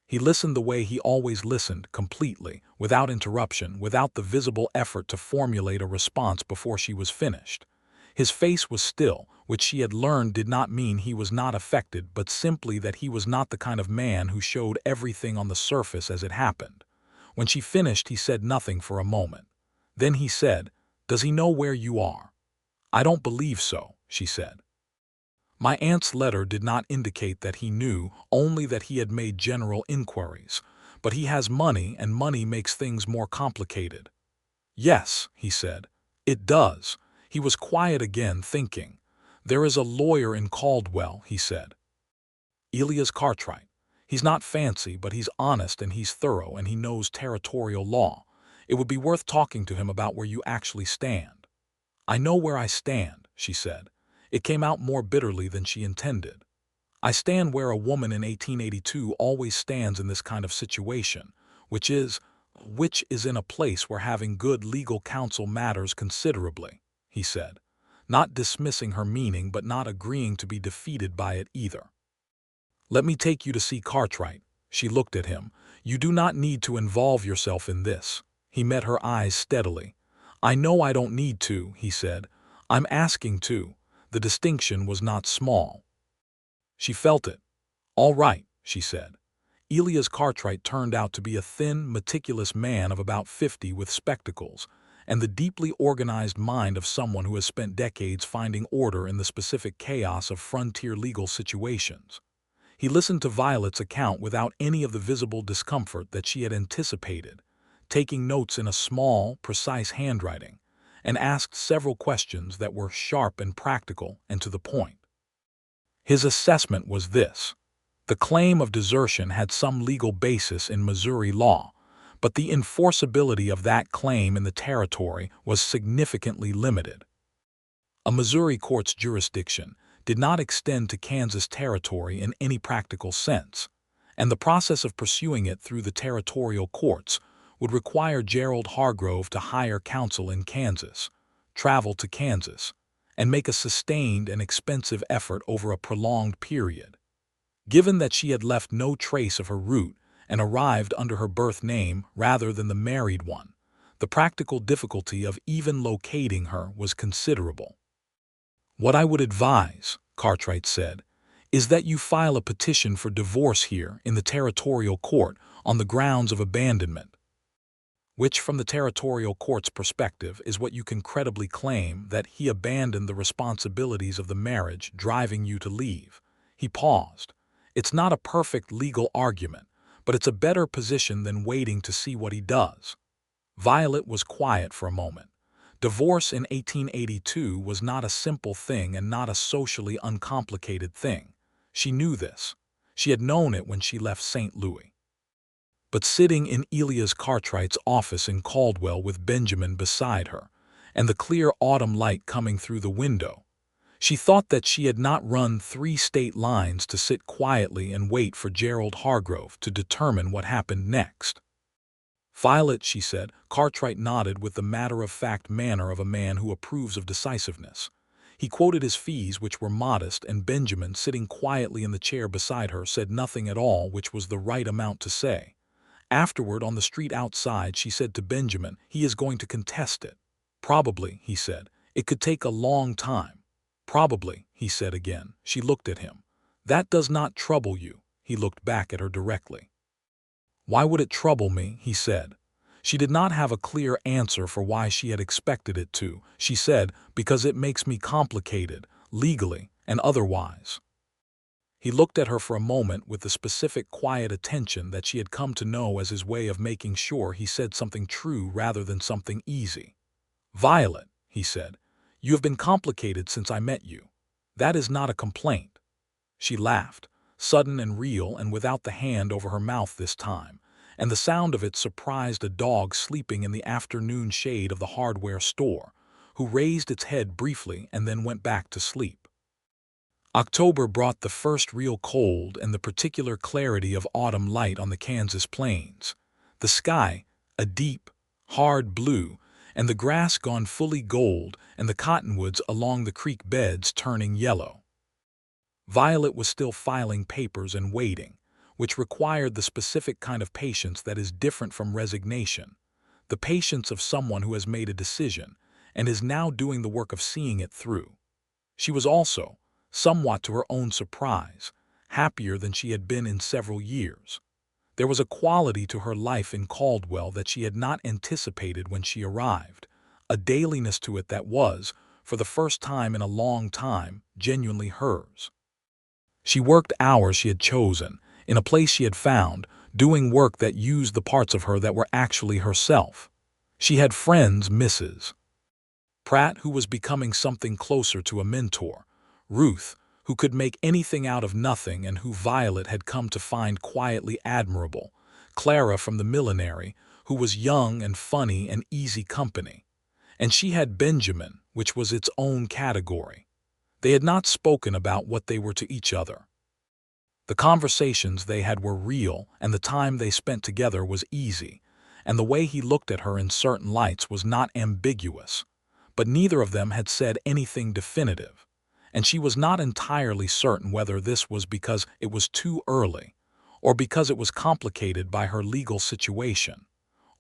He listened the way he always listened, completely, without interruption, without the visible effort to formulate a response before she was finished. His face was still, which she had learned did not mean he was not affected, but simply that he was not the kind of man who showed everything on the surface as it happened. When she finished, he said nothing for a moment. Then he said, "Does he know where you are?" "I don't believe so," she said. My aunt's letter did not indicate that he knew, only that he had made general inquiries. But he has money, and money makes things more complicated. "Yes," he said, "it does." He was quiet again, thinking. "There is a lawyer in Caldwell," he said. "Elias Cartwright. He's not fancy, but he's honest and he's thorough and he knows territorial law. It would be worth talking to him about where you actually stand." "I know where I stand," she said. It came out more bitterly than she intended. "I stand where a woman in 1882 always stands in this kind of situation, which is in a place where having good legal counsel matters considerably," he said, not dismissing her meaning but not agreeing to be defeated by it either. "Let me take you to see Cartwright." She looked at him. "You do not need to involve yourself in this." He met her eyes steadily. "I know I don't need to," he said. "I'm asking to." The distinction was not small. She felt it. "All right," she said. Elias Cartwright turned out to be a thin, meticulous man of about 50 with spectacles, and the deeply organized mind of someone who has spent decades finding order in the specific chaos of frontier legal situations. He listened to Violet's account without any of the visible discomfort that she had anticipated, taking notes in a small, precise handwriting, and asked several questions that were sharp and practical and to the point. His assessment was this: the claim of desertion had some legal basis in Missouri law, but the enforceability of that claim in the territory was significantly limited. A Missouri court's jurisdiction did not extend to Kansas territory in any practical sense, and the process of pursuing it through the territorial courts would require Gerald Hargrove to hire counsel in Kansas, travel to Kansas, and make a sustained and expensive effort over a prolonged period. Given that she had left no trace of her route and arrived under her birth name rather than the married one, the practical difficulty of even locating her was considerable. "What I would advise," Cartwright said, "is that you file a petition for divorce here in the territorial court on the grounds of abandonment." Which, from the territorial court's perspective, is what you can credibly claim that he abandoned the responsibilities of the marriage, driving you to leave. He paused. It's not a perfect legal argument, but it's a better position than waiting to see what he does. Violet was quiet for a moment. Divorce in 1882 was not a simple thing and not a socially uncomplicated thing. She knew this. She had known it when she left St. Louis. But sitting in Elias Cartwright's office in Caldwell with Benjamin beside her, and the clear autumn light coming through the window, she thought that she had not run 3 state lines to sit quietly and wait for Gerald Hargrove to determine what happened next. "Violet," she said. Cartwright nodded with the matter-of-fact manner of a man who approves of decisiveness. He quoted his fees, which were modest, and Benjamin, sitting quietly in the chair beside her, said nothing at all, which was the right amount to say. Afterward, on the street outside, she said to Benjamin, "He is going to contest it." "Probably," he said. "It could take a long time." "Probably," he said again. She looked at him. "That does not trouble you." He looked back at her directly. "Why would it trouble me?" he said. She did not have a clear answer for why she had expected it to. She said, "Because it makes me complicated, legally and otherwise." He looked at her for a moment with the specific quiet attention that she had come to know as his way of making sure he said something true rather than something easy. "Violet," he said, "you have been complicated since I met you. That is not a complaint." She laughed, sudden and real and without the hand over her mouth this time, and the sound of it surprised a dog sleeping in the afternoon shade of the hardware store, who raised its head briefly and then went back to sleep. October brought the first real cold and the particular clarity of autumn light on the Kansas plains. The sky, a deep, hard blue, and the grass gone fully gold, and the cottonwoods along the creek beds turning yellow. Violet was still filing papers and waiting, which required the specific kind of patience that is different from resignation, the patience of someone who has made a decision and is now doing the work of seeing it through. She was also, somewhat to her own surprise, happier than she had been in several years. There was a quality to her life in Caldwell that she had not anticipated when she arrived, a dailiness to it that was, for the first time in a long time, genuinely hers. She worked hours she had chosen, in a place she had found, doing work that used the parts of her that were actually herself. She had friends, Mrs. Pratt, who was becoming something closer to a mentor, Ruth, who could make anything out of nothing and who Violet had come to find quietly admirable, Clara from the millinery, who was young and funny and easy company, and she had Benjamin, which was its own category. They had not spoken about what they were to each other. The conversations they had were real, and the time they spent together was easy, and the way he looked at her in certain lights was not ambiguous, but neither of them had said anything definitive, and she was not entirely certain whether this was because it was too early, or because it was complicated by her legal situation,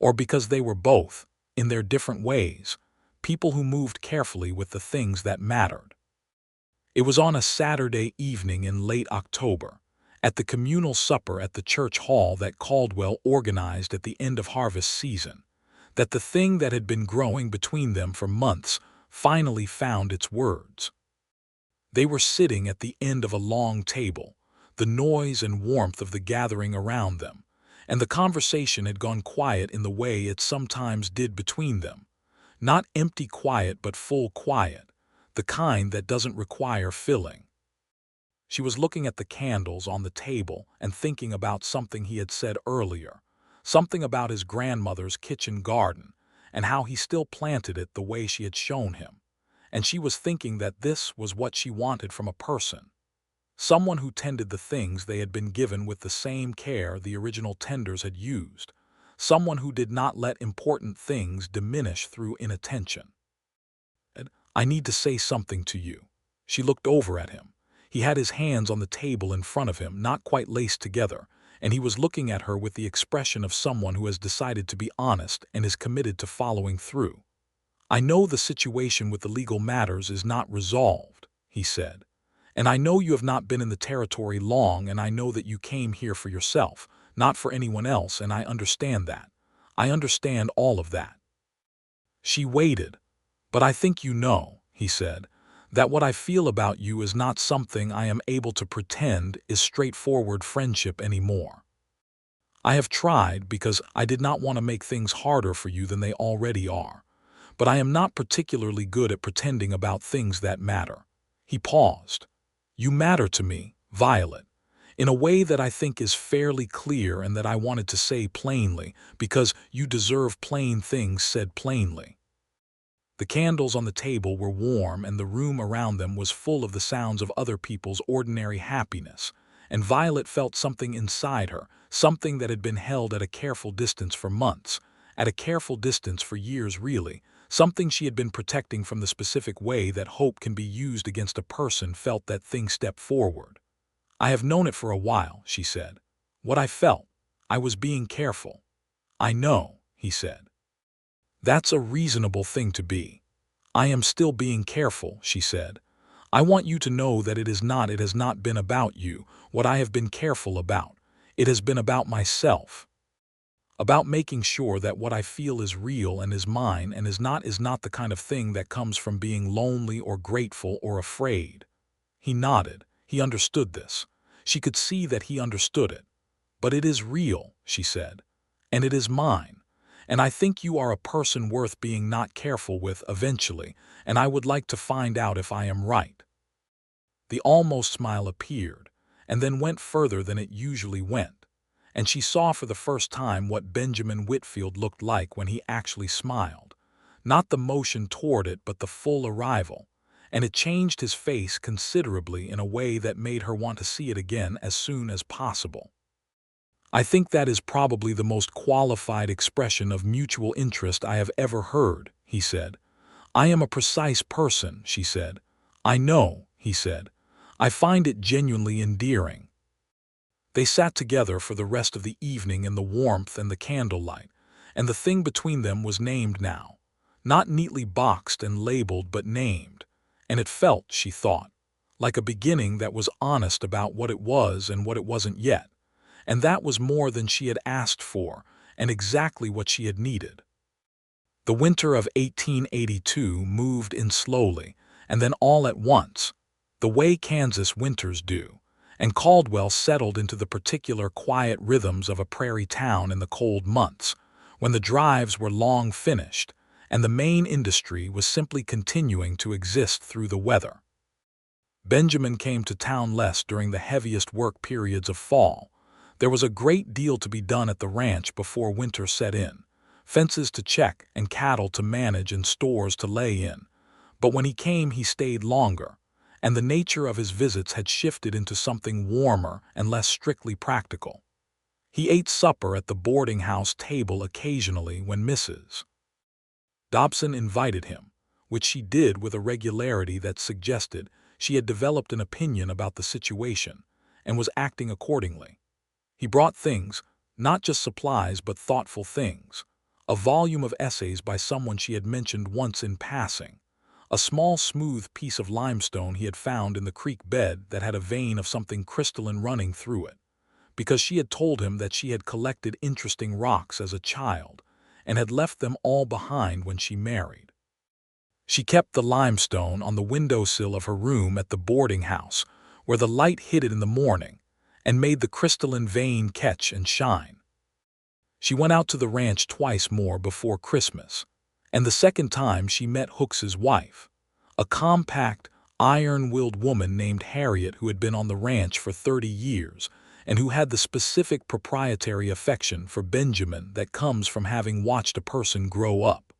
or because they were both, in their different ways, people who moved carefully with the things that mattered. It was on a Saturday evening in late October, at the communal supper at the church hall that Caldwell organized at the end of harvest season, that the thing that had been growing between them for months finally found its words. They were sitting at the end of a long table, the noise and warmth of the gathering around them, and the conversation had gone quiet in the way it sometimes did between them. Not empty quiet, but full quiet, the kind that doesn't require filling. She was looking at the candles on the table and thinking about something he had said earlier, something about his grandmother's kitchen garden, and how he still planted it the way she had shown him. And she was thinking that this was what she wanted from a person. Someone who tended the things they had been given with the same care the original tenders had used. Someone who did not let important things diminish through inattention. "I need to say something to you." She looked over at him. He had his hands on the table in front of him, not quite laced together, and he was looking at her with the expression of someone who has decided to be honest and is committed to following through. "I know the situation with the legal matters is not resolved," he said. "And I know you have not been in the territory long, and I know that you came here for yourself, not for anyone else, and I understand that. I understand all of that." She waited. "But I think you know," he said, "that what I feel about you is not something I am able to pretend is straightforward friendship anymore. I have tried because I did not want to make things harder for you than they already are. But I am not particularly good at pretending about things that matter." He paused. "You matter to me, Violet, in a way that I think is fairly clear and that I wanted to say plainly, because you deserve plain things said plainly." The candles on the table were warm and the room around them was full of the sounds of other people's ordinary happiness, and Violet felt something inside her, something that had been held at a careful distance for months, at a careful distance for years really, something she had been protecting from the specific way that hope can be used against a person felt that thing step forward. "I have known it for a while," she said. "What I felt. I was being careful." "I know," he said. "That's a reasonable thing to be." "I am still being careful," she said. "I want you to know that it has not been about you, what I have been careful about. It has been about myself. About making sure that what I feel is real and is mine and is not the kind of thing that comes from being lonely or grateful or afraid." He nodded. He understood this. She could see that he understood it. "But it is real," she said. "And it is mine. And I think you are a person worth being not careful with eventually, and I would like to find out if I am right." The almost smile appeared, and then went further than it usually went, and she saw for the first time what Benjamin Whitfield looked like when he actually smiled. Not the motion toward it, but the full arrival, and it changed his face considerably in a way that made her want to see it again as soon as possible. "I think that is probably the most qualified expression of mutual interest I have ever heard," he said. "I am a precise person," she said. "I know," he said. "I find it genuinely endearing." They sat together for the rest of the evening in the warmth and the candlelight, and the thing between them was named now. Not neatly boxed and labeled, but named. And it felt, she thought, like a beginning that was honest about what it was and what it wasn't yet. And that was more than she had asked for, and exactly what she had needed. The winter of 1882 moved in slowly, and then all at once, the way Kansas winters do, and Caldwell settled into the particular quiet rhythms of a prairie town in the cold months, when the drives were long finished, and the main industry was simply continuing to exist through the weather. Benjamin came to town less during the heaviest work periods of fall. There was a great deal to be done at the ranch before winter set in, fences to check and cattle to manage and stores to lay in. But when he came, he stayed longer, and the nature of his visits had shifted into something warmer and less strictly practical. He ate supper at the boarding house table occasionally when Mrs. Dobson invited him, which she did with a regularity that suggested she had developed an opinion about the situation and was acting accordingly. He brought things, not just supplies but thoughtful things, a volume of essays by someone she had mentioned once in passing, a small smooth piece of limestone he had found in the creek bed that had a vein of something crystalline running through it, because she had told him that she had collected interesting rocks as a child and had left them all behind when she married. She kept the limestone on the windowsill of her room at the boarding house, where the light hit it in the morning, and made the crystalline vein catch and shine. She went out to the ranch twice more before Christmas, and the second time she met Hooks's wife, a compact, iron-willed woman named Harriet who had been on the ranch for 30 years and who had the specific proprietary affection for Benjamin that comes from having watched a person grow up.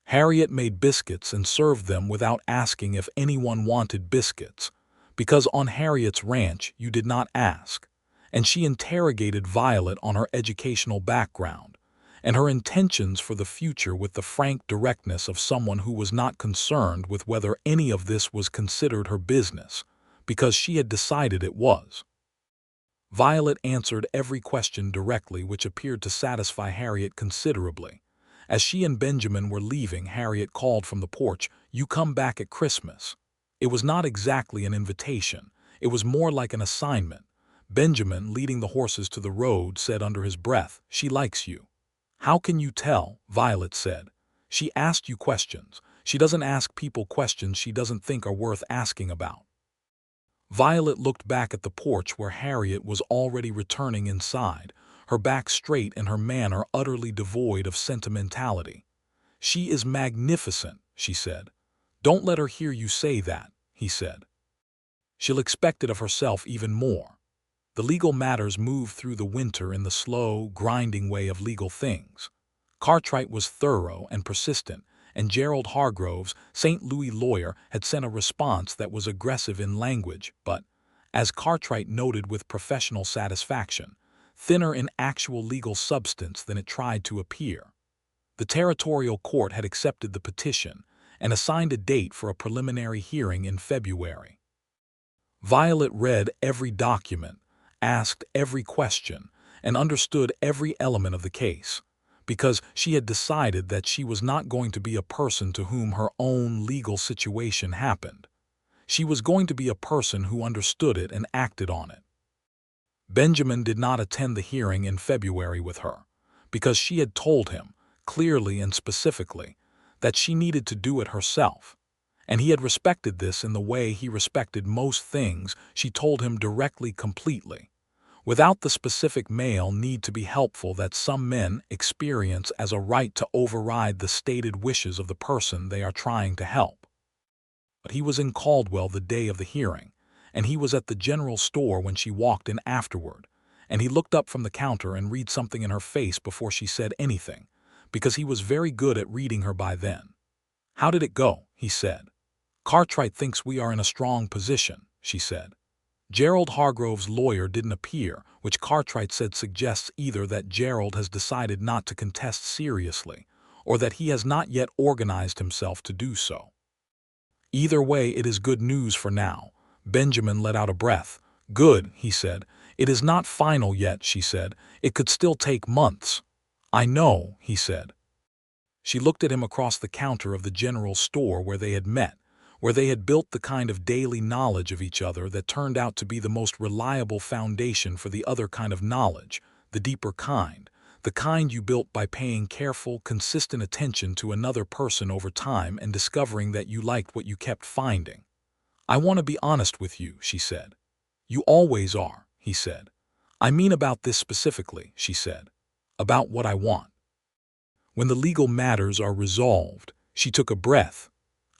Harriet made biscuits and served them without asking if anyone wanted biscuits, because on Harriet's ranch you did not ask, and she interrogated Violet on her educational background and her intentions for the future with the frank directness of someone who was not concerned with whether any of this was considered her business, because she had decided it was. Violet answered every question directly, which appeared to satisfy Harriet considerably. As she and Benjamin were leaving, Harriet called from the porch, "You come back at Christmas." It was not exactly an invitation. It was more like an assignment. Benjamin, leading the horses to the road, said under his breath, "She likes you." "How can you tell?" Violet said. "She asked you questions. She doesn't ask people questions she doesn't think are worth asking about." Violet looked back at the porch where Harriet was already returning inside, her back straight and her manner utterly devoid of sentimentality. "She is magnificent," she said. "Don't let her hear you say that," he said. "She'll expect it of herself even more." The legal matters moved through the winter in the slow, grinding way of legal things. Cartwright was thorough and persistent, and Gerald Hargroves, St. Louis lawyer, had sent a response that was aggressive in language, but, as Cartwright noted with professional satisfaction, thinner in actual legal substance than it tried to appear. The territorial court had accepted the petition and assigned a date for a preliminary hearing in February. Violet read every document, asked every question, and understood every element of the case, because she had decided that she was not going to be a person to whom her own legal situation happened. She was going to be a person who understood it and acted on it. Benjamin did not attend the hearing in February with her, because she had told him, clearly and specifically, that she needed to do it herself, and he had respected this in the way he respected most things she told him directly, completely, without the specific male need to be helpful that some men experience as a right to override the stated wishes of the person they are trying to help. But he was in Caldwell the day of the hearing, and he was at the general store when she walked in afterward, and he looked up from the counter and read something in her face before she said anything, because he was very good at reading her by then. "How did it go?" he said. "Cartwright thinks we are in a strong position," she said. Gerald Hargrove's lawyer didn't appear, which Cartwright said suggests either that Gerald has decided not to contest seriously, or that he has not yet organized himself to do so. "Either way, it is good news for now." Benjamin let out a breath. "Good," he said. "It is not final yet," she said. "It could still take months." "I know," he said. She looked at him across the counter of the general store where they had met, where they had built the kind of daily knowledge of each other that turned out to be the most reliable foundation for the other kind of knowledge, the deeper kind, the kind you built by paying careful, consistent attention to another person over time and discovering that you liked what you kept finding. "I want to be honest with you," she said. "You always are," he said. "I mean about this specifically," she said. "About what I want. When the legal matters are resolved," she took a breath.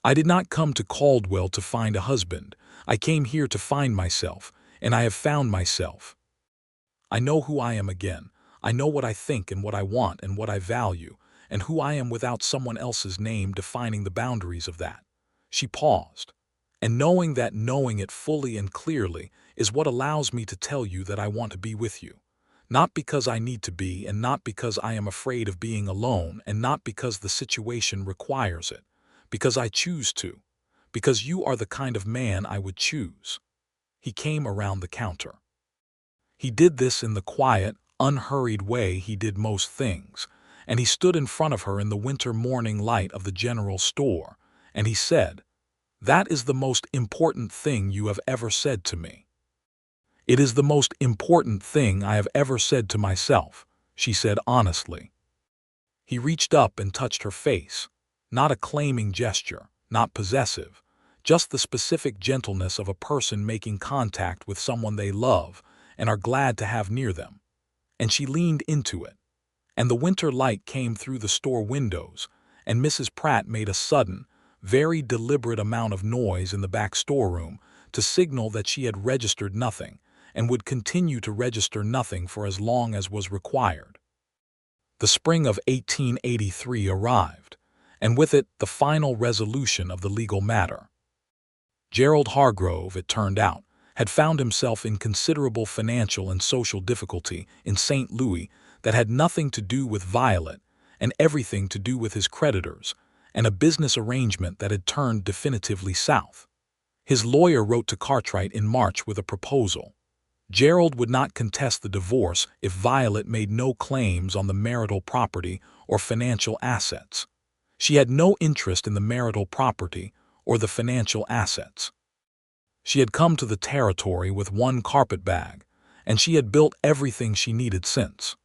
"I did not come to Caldwell to find a husband. I came here to find myself, and I have found myself. I know who I am again. I know what I think and what I want and what I value, and who I am without someone else's name defining the boundaries of that." She paused. "And knowing that, knowing it fully and clearly, is what allows me to tell you that I want to be with you. Not because I need to be, and not because I am afraid of being alone, and not because the situation requires it. Because I choose to. Because you are the kind of man I would choose." He came around the counter. He did this in the quiet, unhurried way he did most things, and he stood in front of her in the winter morning light of the general store, and he said, "That is the most important thing you have ever said to me." "It is the most important thing I have ever said to myself," she said honestly. He reached up and touched her face. Not a claiming gesture, not possessive, just the specific gentleness of a person making contact with someone they love, and are glad to have near them. And she leaned into it. And the winter light came through the store windows, and Mrs. Pratt made a sudden, very deliberate amount of noise in the back storeroom to signal that she had registered nothing and would continue to register nothing for as long as was required. The spring of 1883 arrived, and with it the final resolution of the legal matter. Gerald Hargrove, it turned out, had found himself in considerable financial and social difficulty in St. Louis that had nothing to do with Violet and everything to do with his creditors, and a business arrangement that had turned definitively south. His lawyer wrote to Cartwright in March with a proposal. Gerald would not contest the divorce if Violet made no claims on the marital property or financial assets. She had no interest in the marital property or the financial assets. She had come to the territory with one carpetbag, and she had built everything she needed since.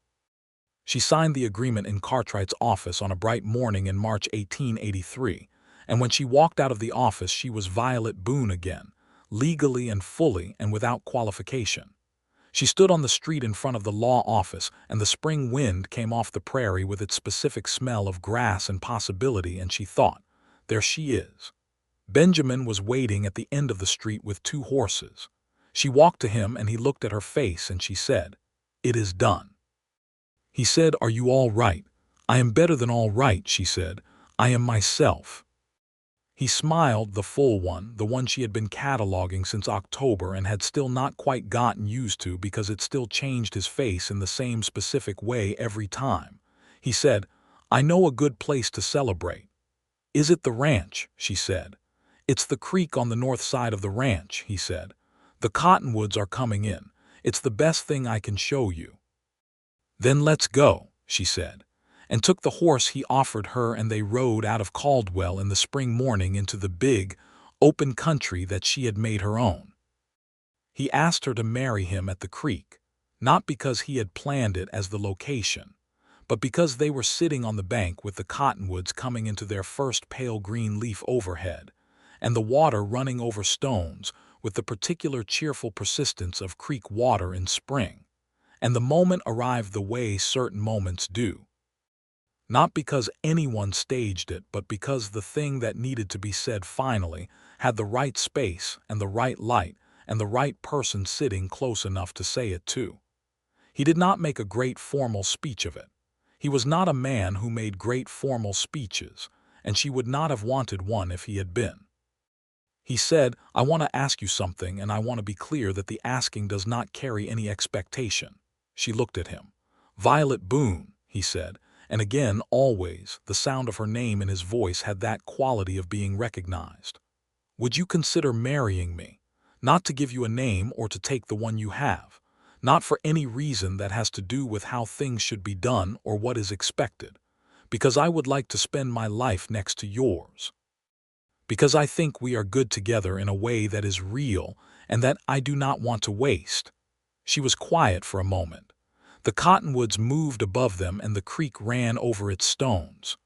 She signed the agreement in Cartwright's office on a bright morning in March 1883, and when she walked out of the office she was Violet Boone again, legally and fully and without qualification. She stood on the street in front of the law office, and the spring wind came off the prairie with its specific smell of grass and possibility, and she thought, there she is. Benjamin was waiting at the end of the street with 2 horses. She walked to him and he looked at her face and she said, "It is done." He said, "Are you all right?" "I am better than all right," she said. "I am myself." He smiled, the full one, the one she had been cataloging since October and had still not quite gotten used to because it still changed his face in the same specific way every time. He said, "I know a good place to celebrate." "Is it the ranch?" she said. "It's the creek on the north side of the ranch," he said. "The cottonwoods are coming in. It's the best thing I can show you." "Then let's go," she said, and took the horse he offered her, and they rode out of Caldwell in the spring morning into the big, open country that she had made her own. He asked her to marry him at the creek, not because he had planned it as the location, but because they were sitting on the bank with the cottonwoods coming into their first pale green leaf overhead, and the water running over stones with the particular cheerful persistence of creek water in spring, and the moment arrived the way certain moments do. Not because anyone staged it, but because the thing that needed to be said finally had the right space and the right light and the right person sitting close enough to say it too. He did not make a great formal speech of it. He was not a man who made great formal speeches, and she would not have wanted one if he had been. He said, "I want to ask you something, and I want to be clear that the asking does not carry any expectation." She looked at him. "Violet Boone," he said, and again, always, the sound of her name in his voice had that quality of being recognized. "Would you consider marrying me? Not to give you a name or to take the one you have. Not for any reason that has to do with how things should be done or what is expected. Because I would like to spend my life next to yours. Because I think we are good together in a way that is real and that I do not want to waste." She was quiet for a moment. The cottonwoods moved above them and the creek ran over its stones.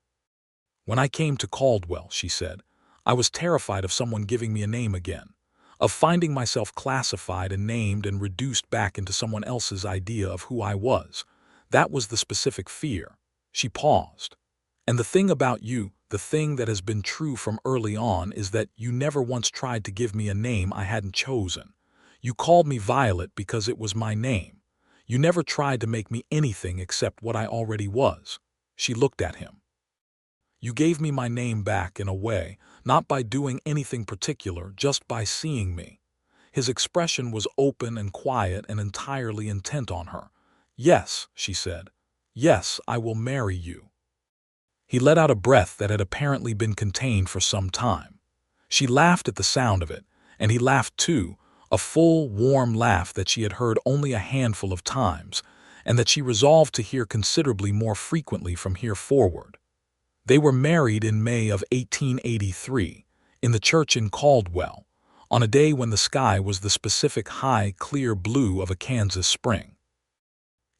"When I came to Caldwell," she said, "I was terrified of someone giving me a name again, of finding myself classified and named and reduced back into someone else's idea of who I was. That was the specific fear." She paused. "And the thing about you, the thing that has been true from early on, is that you never once tried to give me a name I hadn't chosen. You called me Violet because it was my name. You never tried to make me anything except what I already was." She looked at him. "You gave me my name back in a way, not by doing anything particular, just by seeing me." His expression was open and quiet and entirely intent on her. "Yes," she said. "Yes, I will marry you." He let out a breath that had apparently been contained for some time. She laughed at the sound of it, and he laughed too, a full, warm laugh that she had heard only a handful of times, and that she resolved to hear considerably more frequently from here forward. They were married in May of 1883, in the church in Caldwell, on a day when the sky was the specific high, clear blue of a Kansas spring.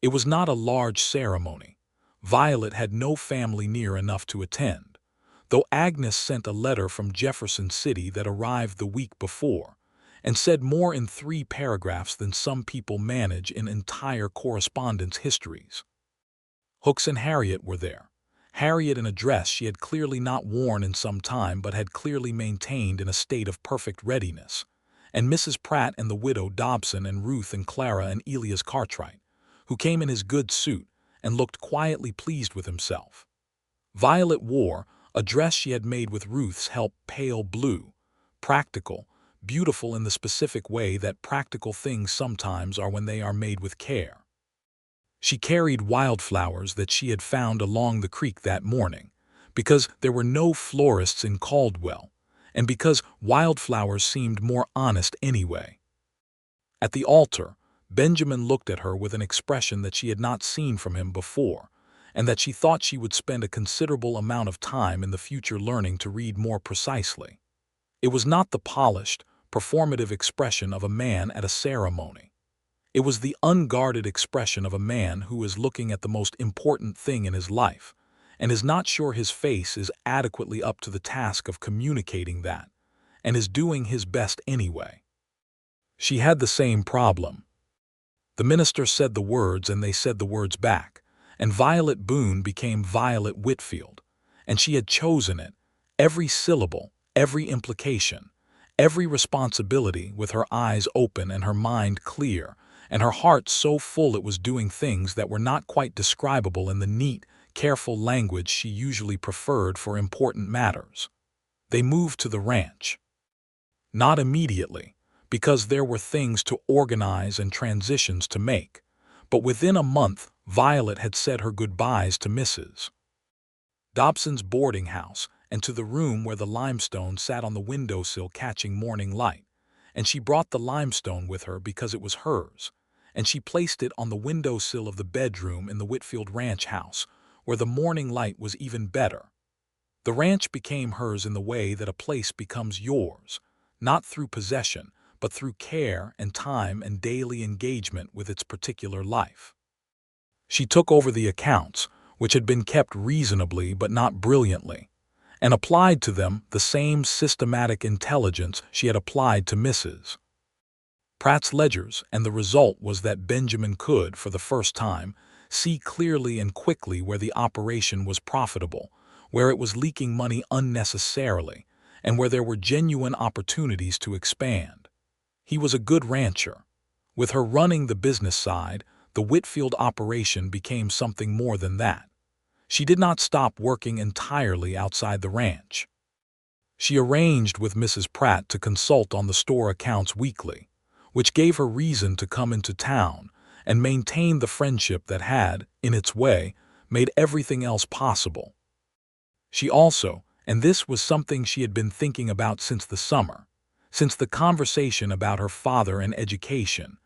It was not a large ceremony. Violet had no family near enough to attend, though Agnes sent a letter from Jefferson City that arrived the week before, and said more in 3 paragraphs than some people manage in entire correspondence histories. Hooks and Harriet were there. Harriet in a dress she had clearly not worn in some time but had clearly maintained in a state of perfect readiness, and Mrs. Pratt and the widow Dobson and Ruth and Clara and Elias Cartwright, who came in his good suit and looked quietly pleased with himself. Violet wore a dress she had made with Ruth's help, pale blue, practical, beautiful in the specific way that practical things sometimes are when they are made with care. She carried wildflowers that she had found along the creek that morning, because there were no florists in Caldwell, and because wildflowers seemed more honest anyway. At the altar, Benjamin looked at her with an expression that she had not seen from him before, and that she thought she would spend a considerable amount of time in the future learning to read more precisely. It was not the polished, performative expression of a man at a ceremony. It was the unguarded expression of a man who is looking at the most important thing in his life, and is not sure his face is adequately up to the task of communicating that, and is doing his best anyway. She had the same problem. The minister said the words and they said the words back, and Violet Boone became Violet Whitfield, and she had chosen it, every syllable, every implication, every responsibility, with her eyes open and her mind clear, and her heart so full it was doing things that were not quite describable in the neat, careful language she usually preferred for important matters. They moved to the ranch. Not immediately, because there were things to organize and transitions to make, but within a month Violet had said her goodbyes to Mrs. Dobson's boarding house and to the room where the limestone sat on the windowsill catching morning light, and she brought the limestone with her because it was hers, and she placed it on the windowsill of the bedroom in the Whitfield ranch house, where the morning light was even better. The ranch became hers in the way that a place becomes yours, not through possession, but through care and time and daily engagement with its particular life. She took over the accounts, which had been kept reasonably but not brilliantly, and applied to them the same systematic intelligence she had applied to Mrs. Pratt's ledgers, and the result was that Benjamin could, for the first time, see clearly and quickly where the operation was profitable, where it was leaking money unnecessarily, and where there were genuine opportunities to expand. He was a good rancher. With her running the business side, the Whitfield operation became something more than that. She did not stop working entirely outside the ranch. She arranged with Mrs. Pratt to consult on the store accounts weekly, which gave her reason to come into town and maintain the friendship that had, in its way, made everything else possible. She also, and this was something she had been thinking about since the summer, since the conversation about her father and education,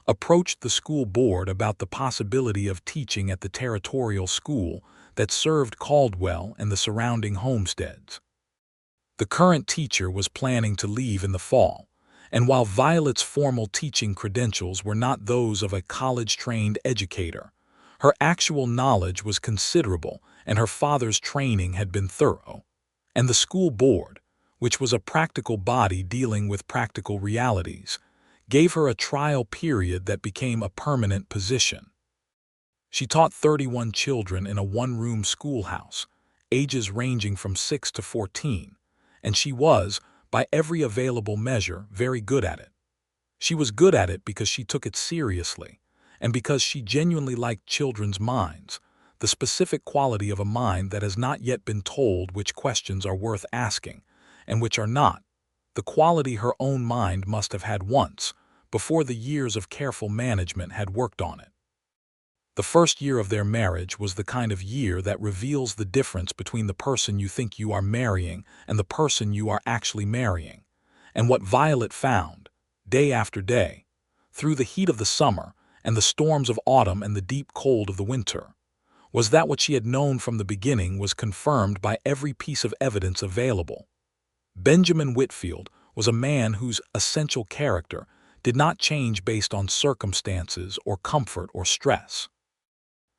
approached the school board about the possibility of teaching at the territorial school that served Caldwell and the surrounding homesteads. The current teacher was planning to leave in the fall, and while Violet's formal teaching credentials were not those of a college-trained educator, her actual knowledge was considerable and her father's training had been thorough, and the school board, which was a practical body dealing with practical realities, gave her a trial period that became a permanent position. She taught 31 children in a one-room schoolhouse, ages ranging from 6 to 14, and she was, by every available measure, very good at it. She was good at it because she took it seriously, and because she genuinely liked children's minds, the specific quality of a mind that has not yet been told which questions are worth asking, and which are not, the quality her own mind must have had once, before the years of careful management had worked on it. The first year of their marriage was the kind of year that reveals the difference between the person you think you are marrying and the person you are actually marrying, and what Violet found, day after day, through the heat of the summer and the storms of autumn and the deep cold of the winter, was that what she had known from the beginning was confirmed by every piece of evidence available. Benjamin Whitfield was a man whose essential character did not change based on circumstances or comfort or stress.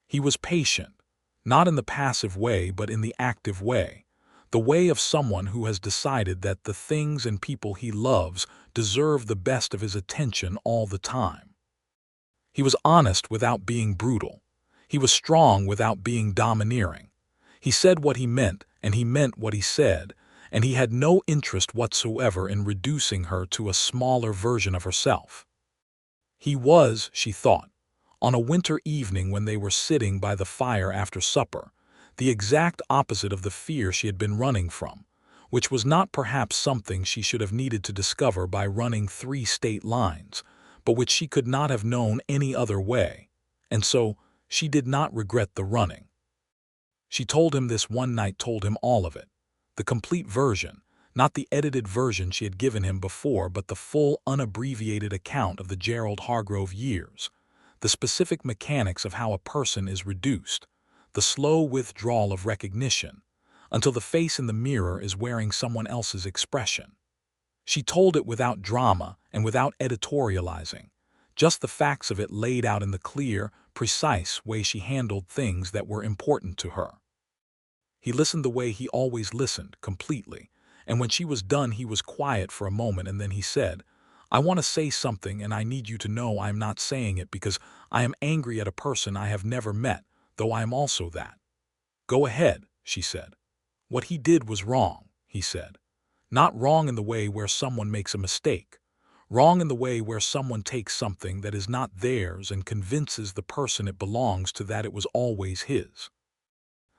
He was patient, not in the passive way but in the active way, the way of someone who has decided that the things and people he loves deserve the best of his attention all the time. He was honest without being brutal. He was strong without being domineering. He said what he meant, and he meant what he said, and he had no interest whatsoever in reducing her to a smaller version of herself. He was, she thought, on a winter evening when they were sitting by the fire after supper, the exact opposite of the fear she had been running from, which was not perhaps something she should have needed to discover by running 3 state lines, but which she could not have known any other way, and so she did not regret the running. She told him this one night, told him all of it, the complete version, not the edited version she had given him before, but the full, unabbreviated account of the Gerald Hargrove years, the specific mechanics of how a person is reduced, the slow withdrawal of recognition, until the face in the mirror is wearing someone else's expression. She told it without drama and without editorializing, just the facts of it laid out in the clear, precise way she handled things that were important to her. He listened the way he always listened, completely, and when she was done he was quiet for a moment, and then he said, "I want to say something, and I need you to know I am not saying it because I am angry at a person I have never met, though I am also that." "Go ahead," she said. "What he did was wrong," he said. "Not wrong in the way where someone makes a mistake. Wrong in the way where someone takes something that is not theirs and convinces the person it belongs to that it was always his.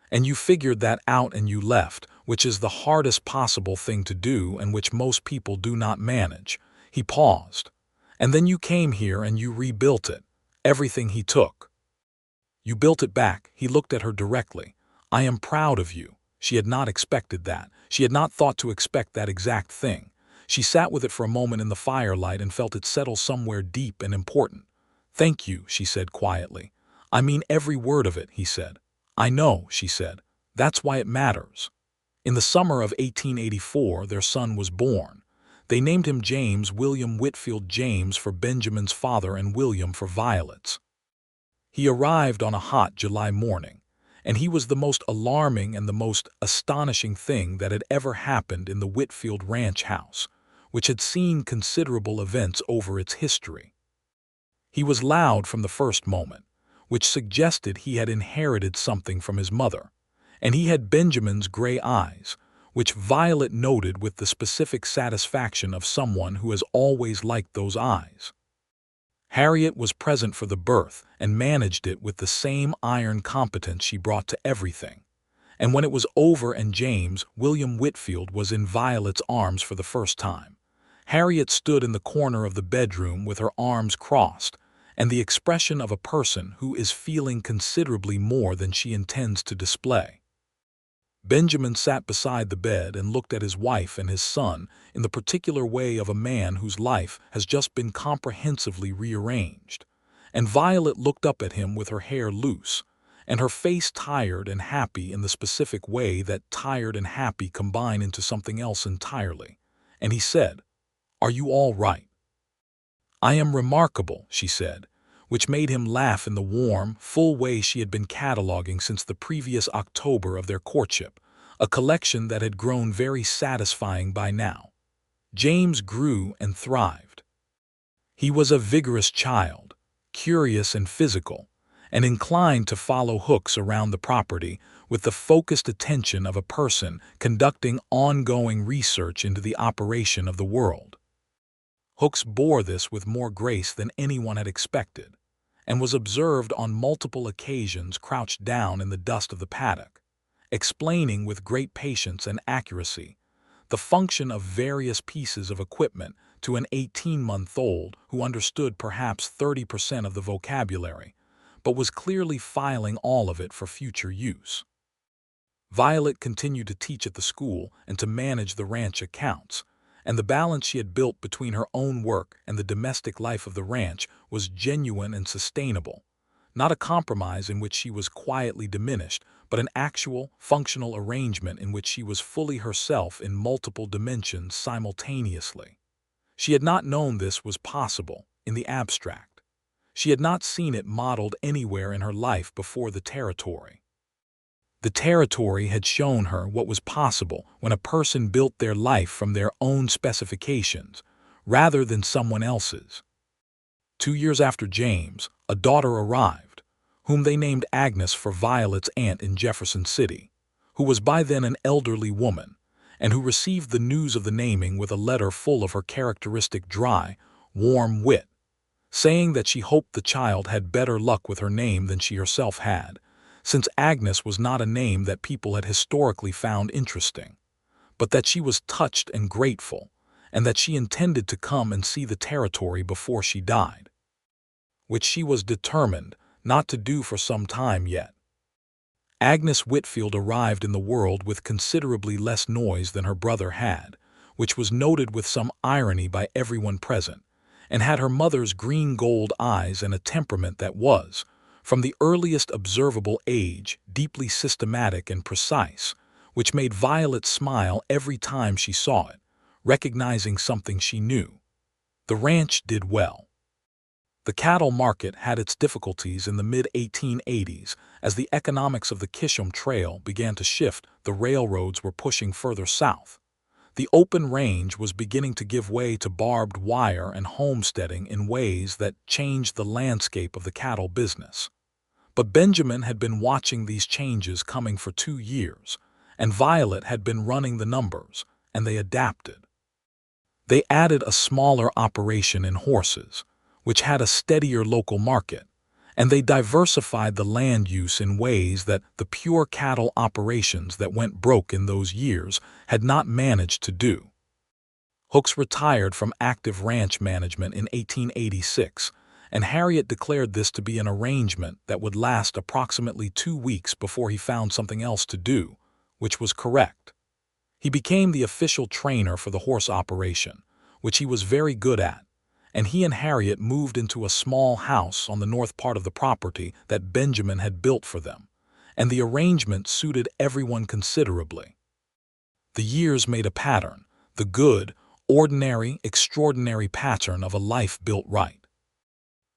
And you figured that out and you left, which is the hardest possible thing to do and which most people do not manage." He paused. "And then you came here and you rebuilt it, everything he took. You built it back." He looked at her directly. "I am proud of you." She had not expected that. She had not thought to expect that exact thing. She sat with it for a moment in the firelight and felt it settle somewhere deep and important. "Thank you," she said quietly. "I mean every word of it," he said. "I know," she said. "That's why it matters." In the summer of 1884, their son was born. They named him James William Whitfield, James for Benjamin's father and William for Violet's. He arrived on a hot July morning, and he was the most alarming and the most astonishing thing that had ever happened in the Whitfield ranch house, which had seen considerable events over its history. He was loud from the first moment, which suggested he had inherited something from his mother, and he had Benjamin's gray eyes, which Violet noted with the specific satisfaction of someone who has always liked those eyes. Harriet was present for the birth and managed it with the same iron competence she brought to everything. And when it was over and James William Whitfield was in Violet's arms for the first time, Harriet stood in the corner of the bedroom with her arms crossed and the expression of a person who is feeling considerably more than she intends to display. Benjamin sat beside the bed and looked at his wife and his son in the particular way of a man whose life has just been comprehensively rearranged, and Violet looked up at him with her hair loose, and her face tired and happy in the specific way that tired and happy combine into something else entirely, and he said, "Are you all right?" "I am remarkable," she said, which made him laugh in the warm, full way she had been cataloging since the previous October of their courtship, a collection that had grown very satisfying by now. James grew and thrived. He was a vigorous child, curious and physical, and inclined to follow hooks around the property with the focused attention of a person conducting ongoing research into the operation of the world. Hooks bore this with more grace than anyone had expected, and was observed on multiple occasions crouched down in the dust of the paddock, explaining with great patience and accuracy the function of various pieces of equipment to an 18-month-old who understood perhaps 30% of the vocabulary, but was clearly filing all of it for future use. Violet continued to teach at the school and to manage the ranch accounts, and the balance she had built between her own work and the domestic life of the ranch was genuine and sustainable, not a compromise in which she was quietly diminished, but an actual, functional arrangement in which she was fully herself in multiple dimensions simultaneously. She had not known this was possible in the abstract. She had not seen it modeled anywhere in her life before the territory. The territory had shown her what was possible when a person built their life from their own specifications, rather than someone else's. 2 years after James, a daughter arrived, whom they named Agnes for Violet's aunt in Jefferson City, who was by then an elderly woman, and who received the news of the naming with a letter full of her characteristic dry, warm wit, saying that she hoped the child had better luck with her name than she herself had, since Agnes was not a name that people had historically found interesting, but that she was touched and grateful, and that she intended to come and see the territory before she died, which she was determined not to do for some time yet. Agnes Whitfield arrived in the world with considerably less noise than her brother had, which was noted with some irony by everyone present, and had her mother's green-gold eyes and a temperament that was, from the earliest observable age, deeply systematic and precise, which made Violet smile every time she saw it, recognizing something she knew. The ranch did well. The cattle market had its difficulties in the mid-1880s as the economics of the Kisham Trail began to shift. The railroads were pushing further south. The open range was beginning to give way to barbed wire and homesteading in ways that changed the landscape of the cattle business. But Benjamin had been watching these changes coming for 2 years, and Violet had been running the numbers, and they adapted. They added a smaller operation in horses, which had a steadier local market, and they diversified the land use in ways that the pure cattle operations that went broke in those years had not managed to do. Hooks retired from active ranch management in 1886, and Harriet declared this to be an arrangement that would last approximately 2 weeks before he found something else to do, which was correct. He became the official trainer for the horse operation, which he was very good at, and he and Harriet moved into a small house on the north part of the property that Benjamin had built for them, and the arrangement suited everyone considerably. The years made a pattern, the good, ordinary, extraordinary pattern of a life built right.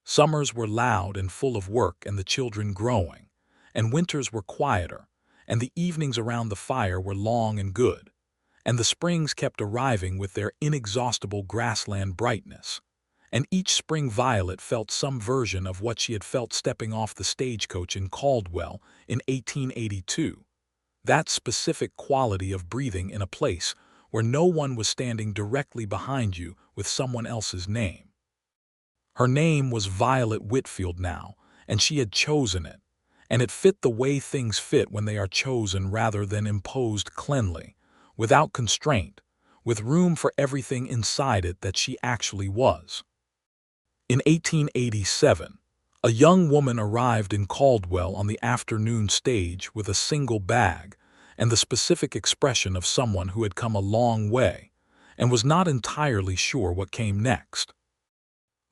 Summers were loud and full of work and the children growing, and winters were quieter, and the evenings around the fire were long and good, and the springs kept arriving with their inexhaustible grassland brightness. And each spring Violet felt some version of what she had felt stepping off the stagecoach in Caldwell in 1882, that specific quality of breathing in a place where no one was standing directly behind you with someone else's name. Her name was Violet Whitfield now, and she had chosen it, and it fit the way things fit when they are chosen rather than imposed cleanly, without constraint, with room for everything inside it that she actually was. In 1887, a young woman arrived in Caldwell on the afternoon stage with a single bag and the specific expression of someone who had come a long way and was not entirely sure what came next.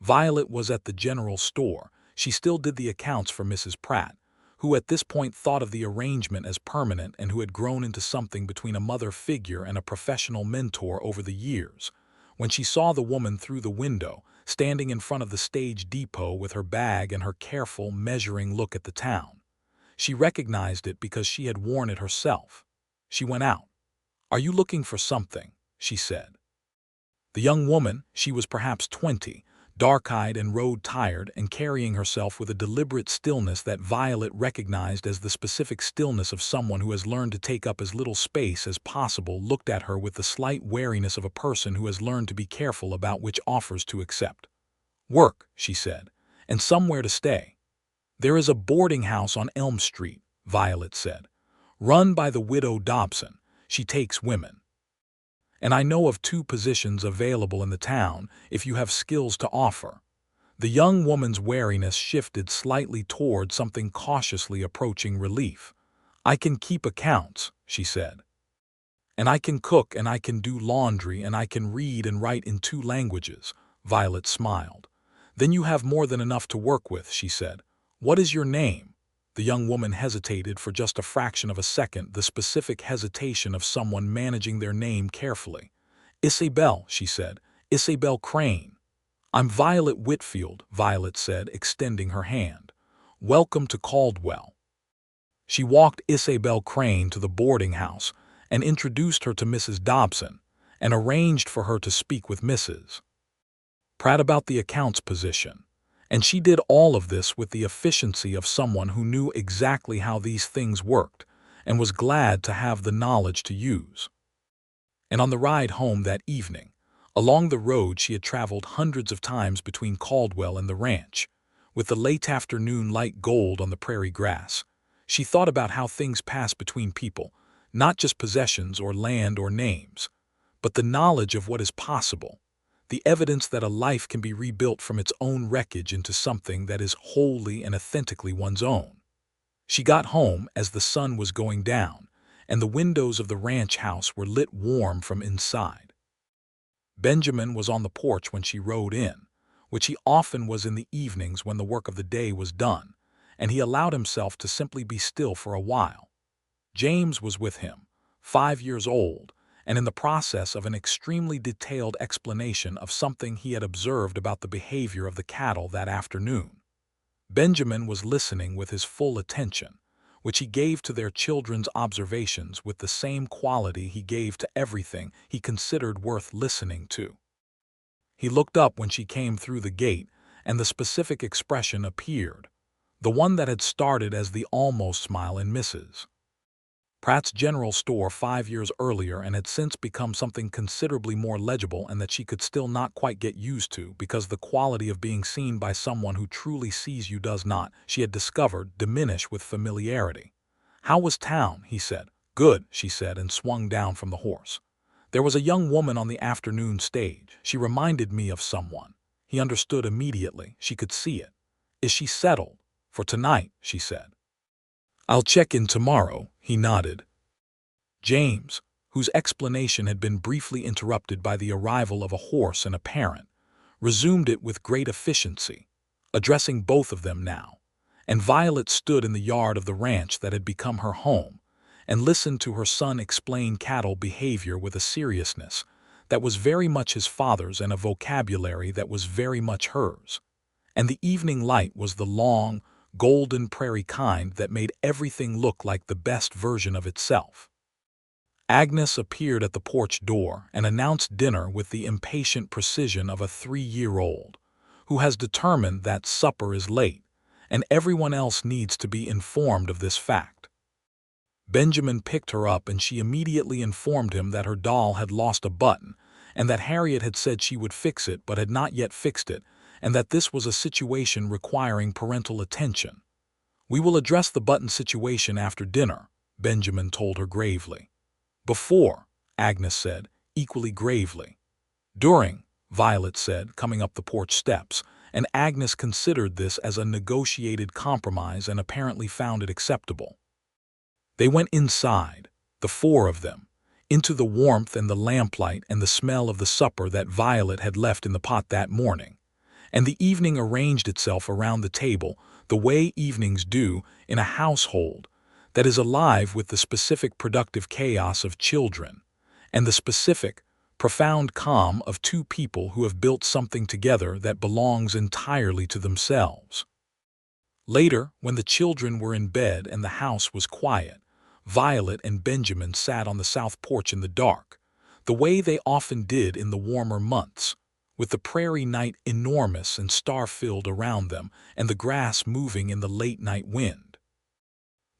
Violet was at the general store. She still did the accounts for Mrs. Pratt, who at this point thought of the arrangement as permanent and who had grown into something between a mother figure and a professional mentor over the years. When she saw the woman through the window, standing in front of the stage depot with her bag and her careful, measuring look at the town, she recognized it because she had worn it herself. She went out. "Are you looking for something?" she said. The young woman, she was perhaps 20, dark-eyed and road-tired and carrying herself with a deliberate stillness that Violet recognized as the specific stillness of someone who has learned to take up as little space as possible, looked at her with the slight wariness of a person who has learned to be careful about which offers to accept. "Work," she said, "and somewhere to stay." "There is a boarding house on Elm Street," Violet said, "run by the widow Dobson. She takes women. And I know of 2 positions available in the town if you have skills to offer." The young woman's wariness shifted slightly toward something cautiously approaching relief. "I can keep accounts," she said. "And I can cook and I can do laundry and I can read and write in 2 languages, Violet smiled. "Then you have more than enough to work with," she said. "What is your name?" The young woman hesitated for just a fraction of a second, the specific hesitation of someone managing their name carefully. "Isabel," she said. "Isabel Crane." "I'm Violet Whitfield," Violet said, extending her hand. "Welcome to Caldwell." She walked Isabel Crane to the boarding house and introduced her to Mrs. Dobson and arranged for her to speak with Mrs. Pratt about the accounts position. And she did all of this with the efficiency of someone who knew exactly how these things worked and was glad to have the knowledge to use. And on the ride home that evening, along the road she had traveled hundreds of times between Caldwell and the ranch, with the late afternoon light gold on the prairie grass, she thought about how things pass between people, not just possessions or land or names, but the knowledge of what is possible, the evidence that a life can be rebuilt from its own wreckage into something that is wholly and authentically one's own. She got home as the sun was going down, and the windows of the ranch house were lit warm from inside. Benjamin was on the porch when she rode in, which he often was in the evenings when the work of the day was done, and he allowed himself to simply be still for a while. James was with him, 5 years old, and in the process of an extremely detailed explanation of something he had observed about the behavior of the cattle that afternoon. Benjamin was listening with his full attention, which he gave to their children's observations with the same quality he gave to everything he considered worth listening to. He looked up when she came through the gate, and the specific expression appeared, the one that had started as the almost smile in Mrs. Pratt's general store 5 years earlier and had since become something considerably more legible and that she could still not quite get used to because the quality of being seen by someone who truly sees you does not, she had discovered, diminish with familiarity. "How was town?" he said. "Good," she said, and swung down from the horse. "There was a young woman on the afternoon stage. She reminded me of someone." He understood immediately. She could see it. "Is she settled?" "For tonight," she said. "I'll check in tomorrow," he nodded. James, whose explanation had been briefly interrupted by the arrival of a horse and a parent, resumed it with great efficiency, addressing both of them now, and Violet stood in the yard of the ranch that had become her home and listened to her son explain cattle behavior with a seriousness that was very much his father's and a vocabulary that was very much hers. And the evening light was the long, golden prairie kind that made everything look like the best version of itself. Agnes appeared at the porch door and announced dinner with the impatient precision of a 3-year-old, who has determined that supper is late, and everyone else needs to be informed of this fact. Benjamin picked her up and she immediately informed him that her doll had lost a button, and that Harriet had said she would fix it but had not yet fixed it, and that this was a situation requiring parental attention. "We will address the button situation after dinner," Benjamin told her gravely. "Before," Agnes said, equally gravely. "During," Violet said, coming up the porch steps, and Agnes considered this as a negotiated compromise and apparently found it acceptable. They went inside, the 4 of them, into the warmth and the lamplight and the smell of the supper that Violet had left in the pot that morning, and the evening arranged itself around the table the way evenings do in a household that is alive with the specific productive chaos of children and the specific, profound calm of 2 people who have built something together that belongs entirely to themselves. Later, when the children were in bed and the house was quiet, Violet and Benjamin sat on the south porch in the dark, the way they often did in the warmer months, with the prairie night enormous and star-filled around them and the grass moving in the late-night wind.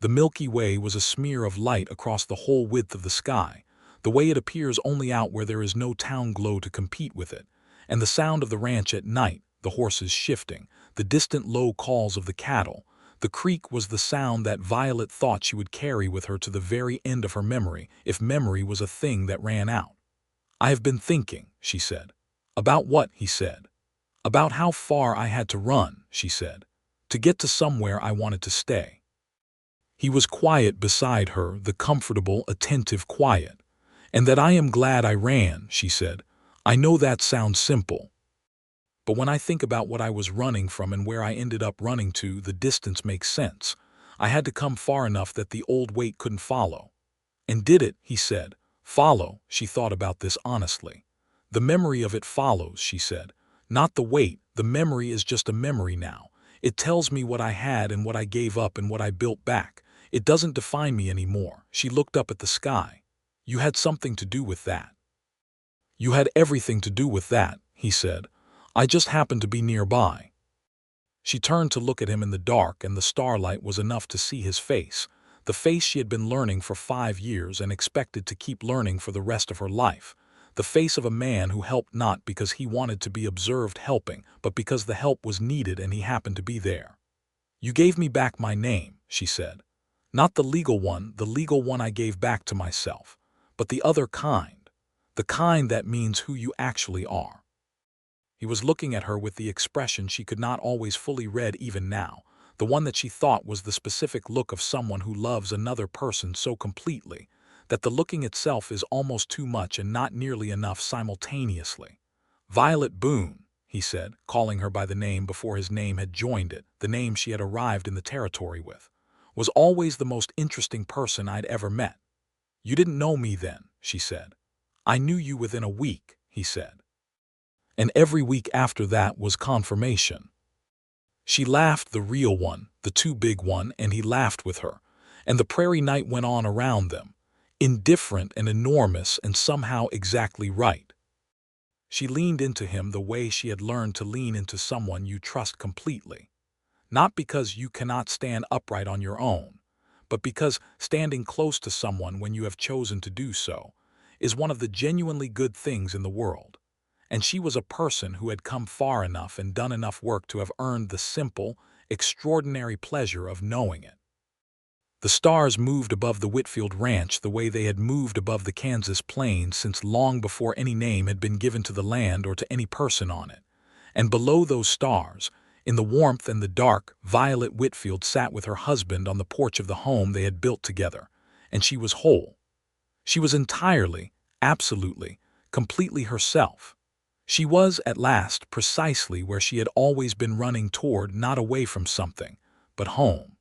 The Milky Way was a smear of light across the whole width of the sky, the way it appears only out where there is no town glow to compete with it, and the sound of the ranch at night, the horses shifting, the distant low calls of the cattle, the creak was the sound that Violet thought she would carry with her to the very end of her memory, if memory was a thing that ran out. "I have been thinking," she said. "About what?" he said. "About how far I had to run," she said, "to get to somewhere I wanted to stay." He was quiet beside her, the comfortable, attentive quiet. "And that I am glad I ran," she said. "I know that sounds simple. But when I think about what I was running from and where I ended up running to, the distance makes sense. I had to come far enough that the old weight couldn't follow." "And did it?" he said. "Follow?" She thought about this honestly. "The memory of it follows," she said. "Not the weight. The memory is just a memory now. It tells me what I had and what I gave up and what I built back. It doesn't define me anymore." She looked up at the sky. "You had something to do with that." "You had everything to do with that," he said. "I just happened to be nearby." She turned to look at him in the dark, and the starlight was enough to see his face, the face she had been learning for 5 years and expected to keep learning for the rest of her life, the face of a man who helped not because he wanted to be observed helping, but because the help was needed and he happened to be there. "You gave me back my name," she said. "Not the legal one I gave back to myself, but the other kind, the kind that means who you actually are." He was looking at her with the expression she could not always fully read even now, the one that she thought was the specific look of someone who loves another person so completely that the looking itself is almost too much and not nearly enough simultaneously. "Violet Boone," he said, calling her by the name before his name had joined it, the name she had arrived in the territory with, "was always the most interesting person I'd ever met." "You didn't know me then," she said. "I knew you within a week," he said. "And every week after that was confirmation." She laughed, the real one, the too big one, and he laughed with her, and the prairie night went on around them, indifferent and enormous and somehow exactly right. She leaned into him the way she had learned to lean into someone you trust completely, not because you cannot stand upright on your own, but because standing close to someone when you have chosen to do so is one of the genuinely good things in the world. And she was a person who had come far enough and done enough work to have earned the simple, extraordinary pleasure of knowing it. The stars moved above the Whitfield ranch the way they had moved above the Kansas plains since long before any name had been given to the land or to any person on it. And below those stars, in the warmth and the dark, Violet Whitfield sat with her husband on the porch of the home they had built together, and she was whole. She was entirely, absolutely, completely herself. She was, at last, precisely where she had always been running toward, not away from something, but home.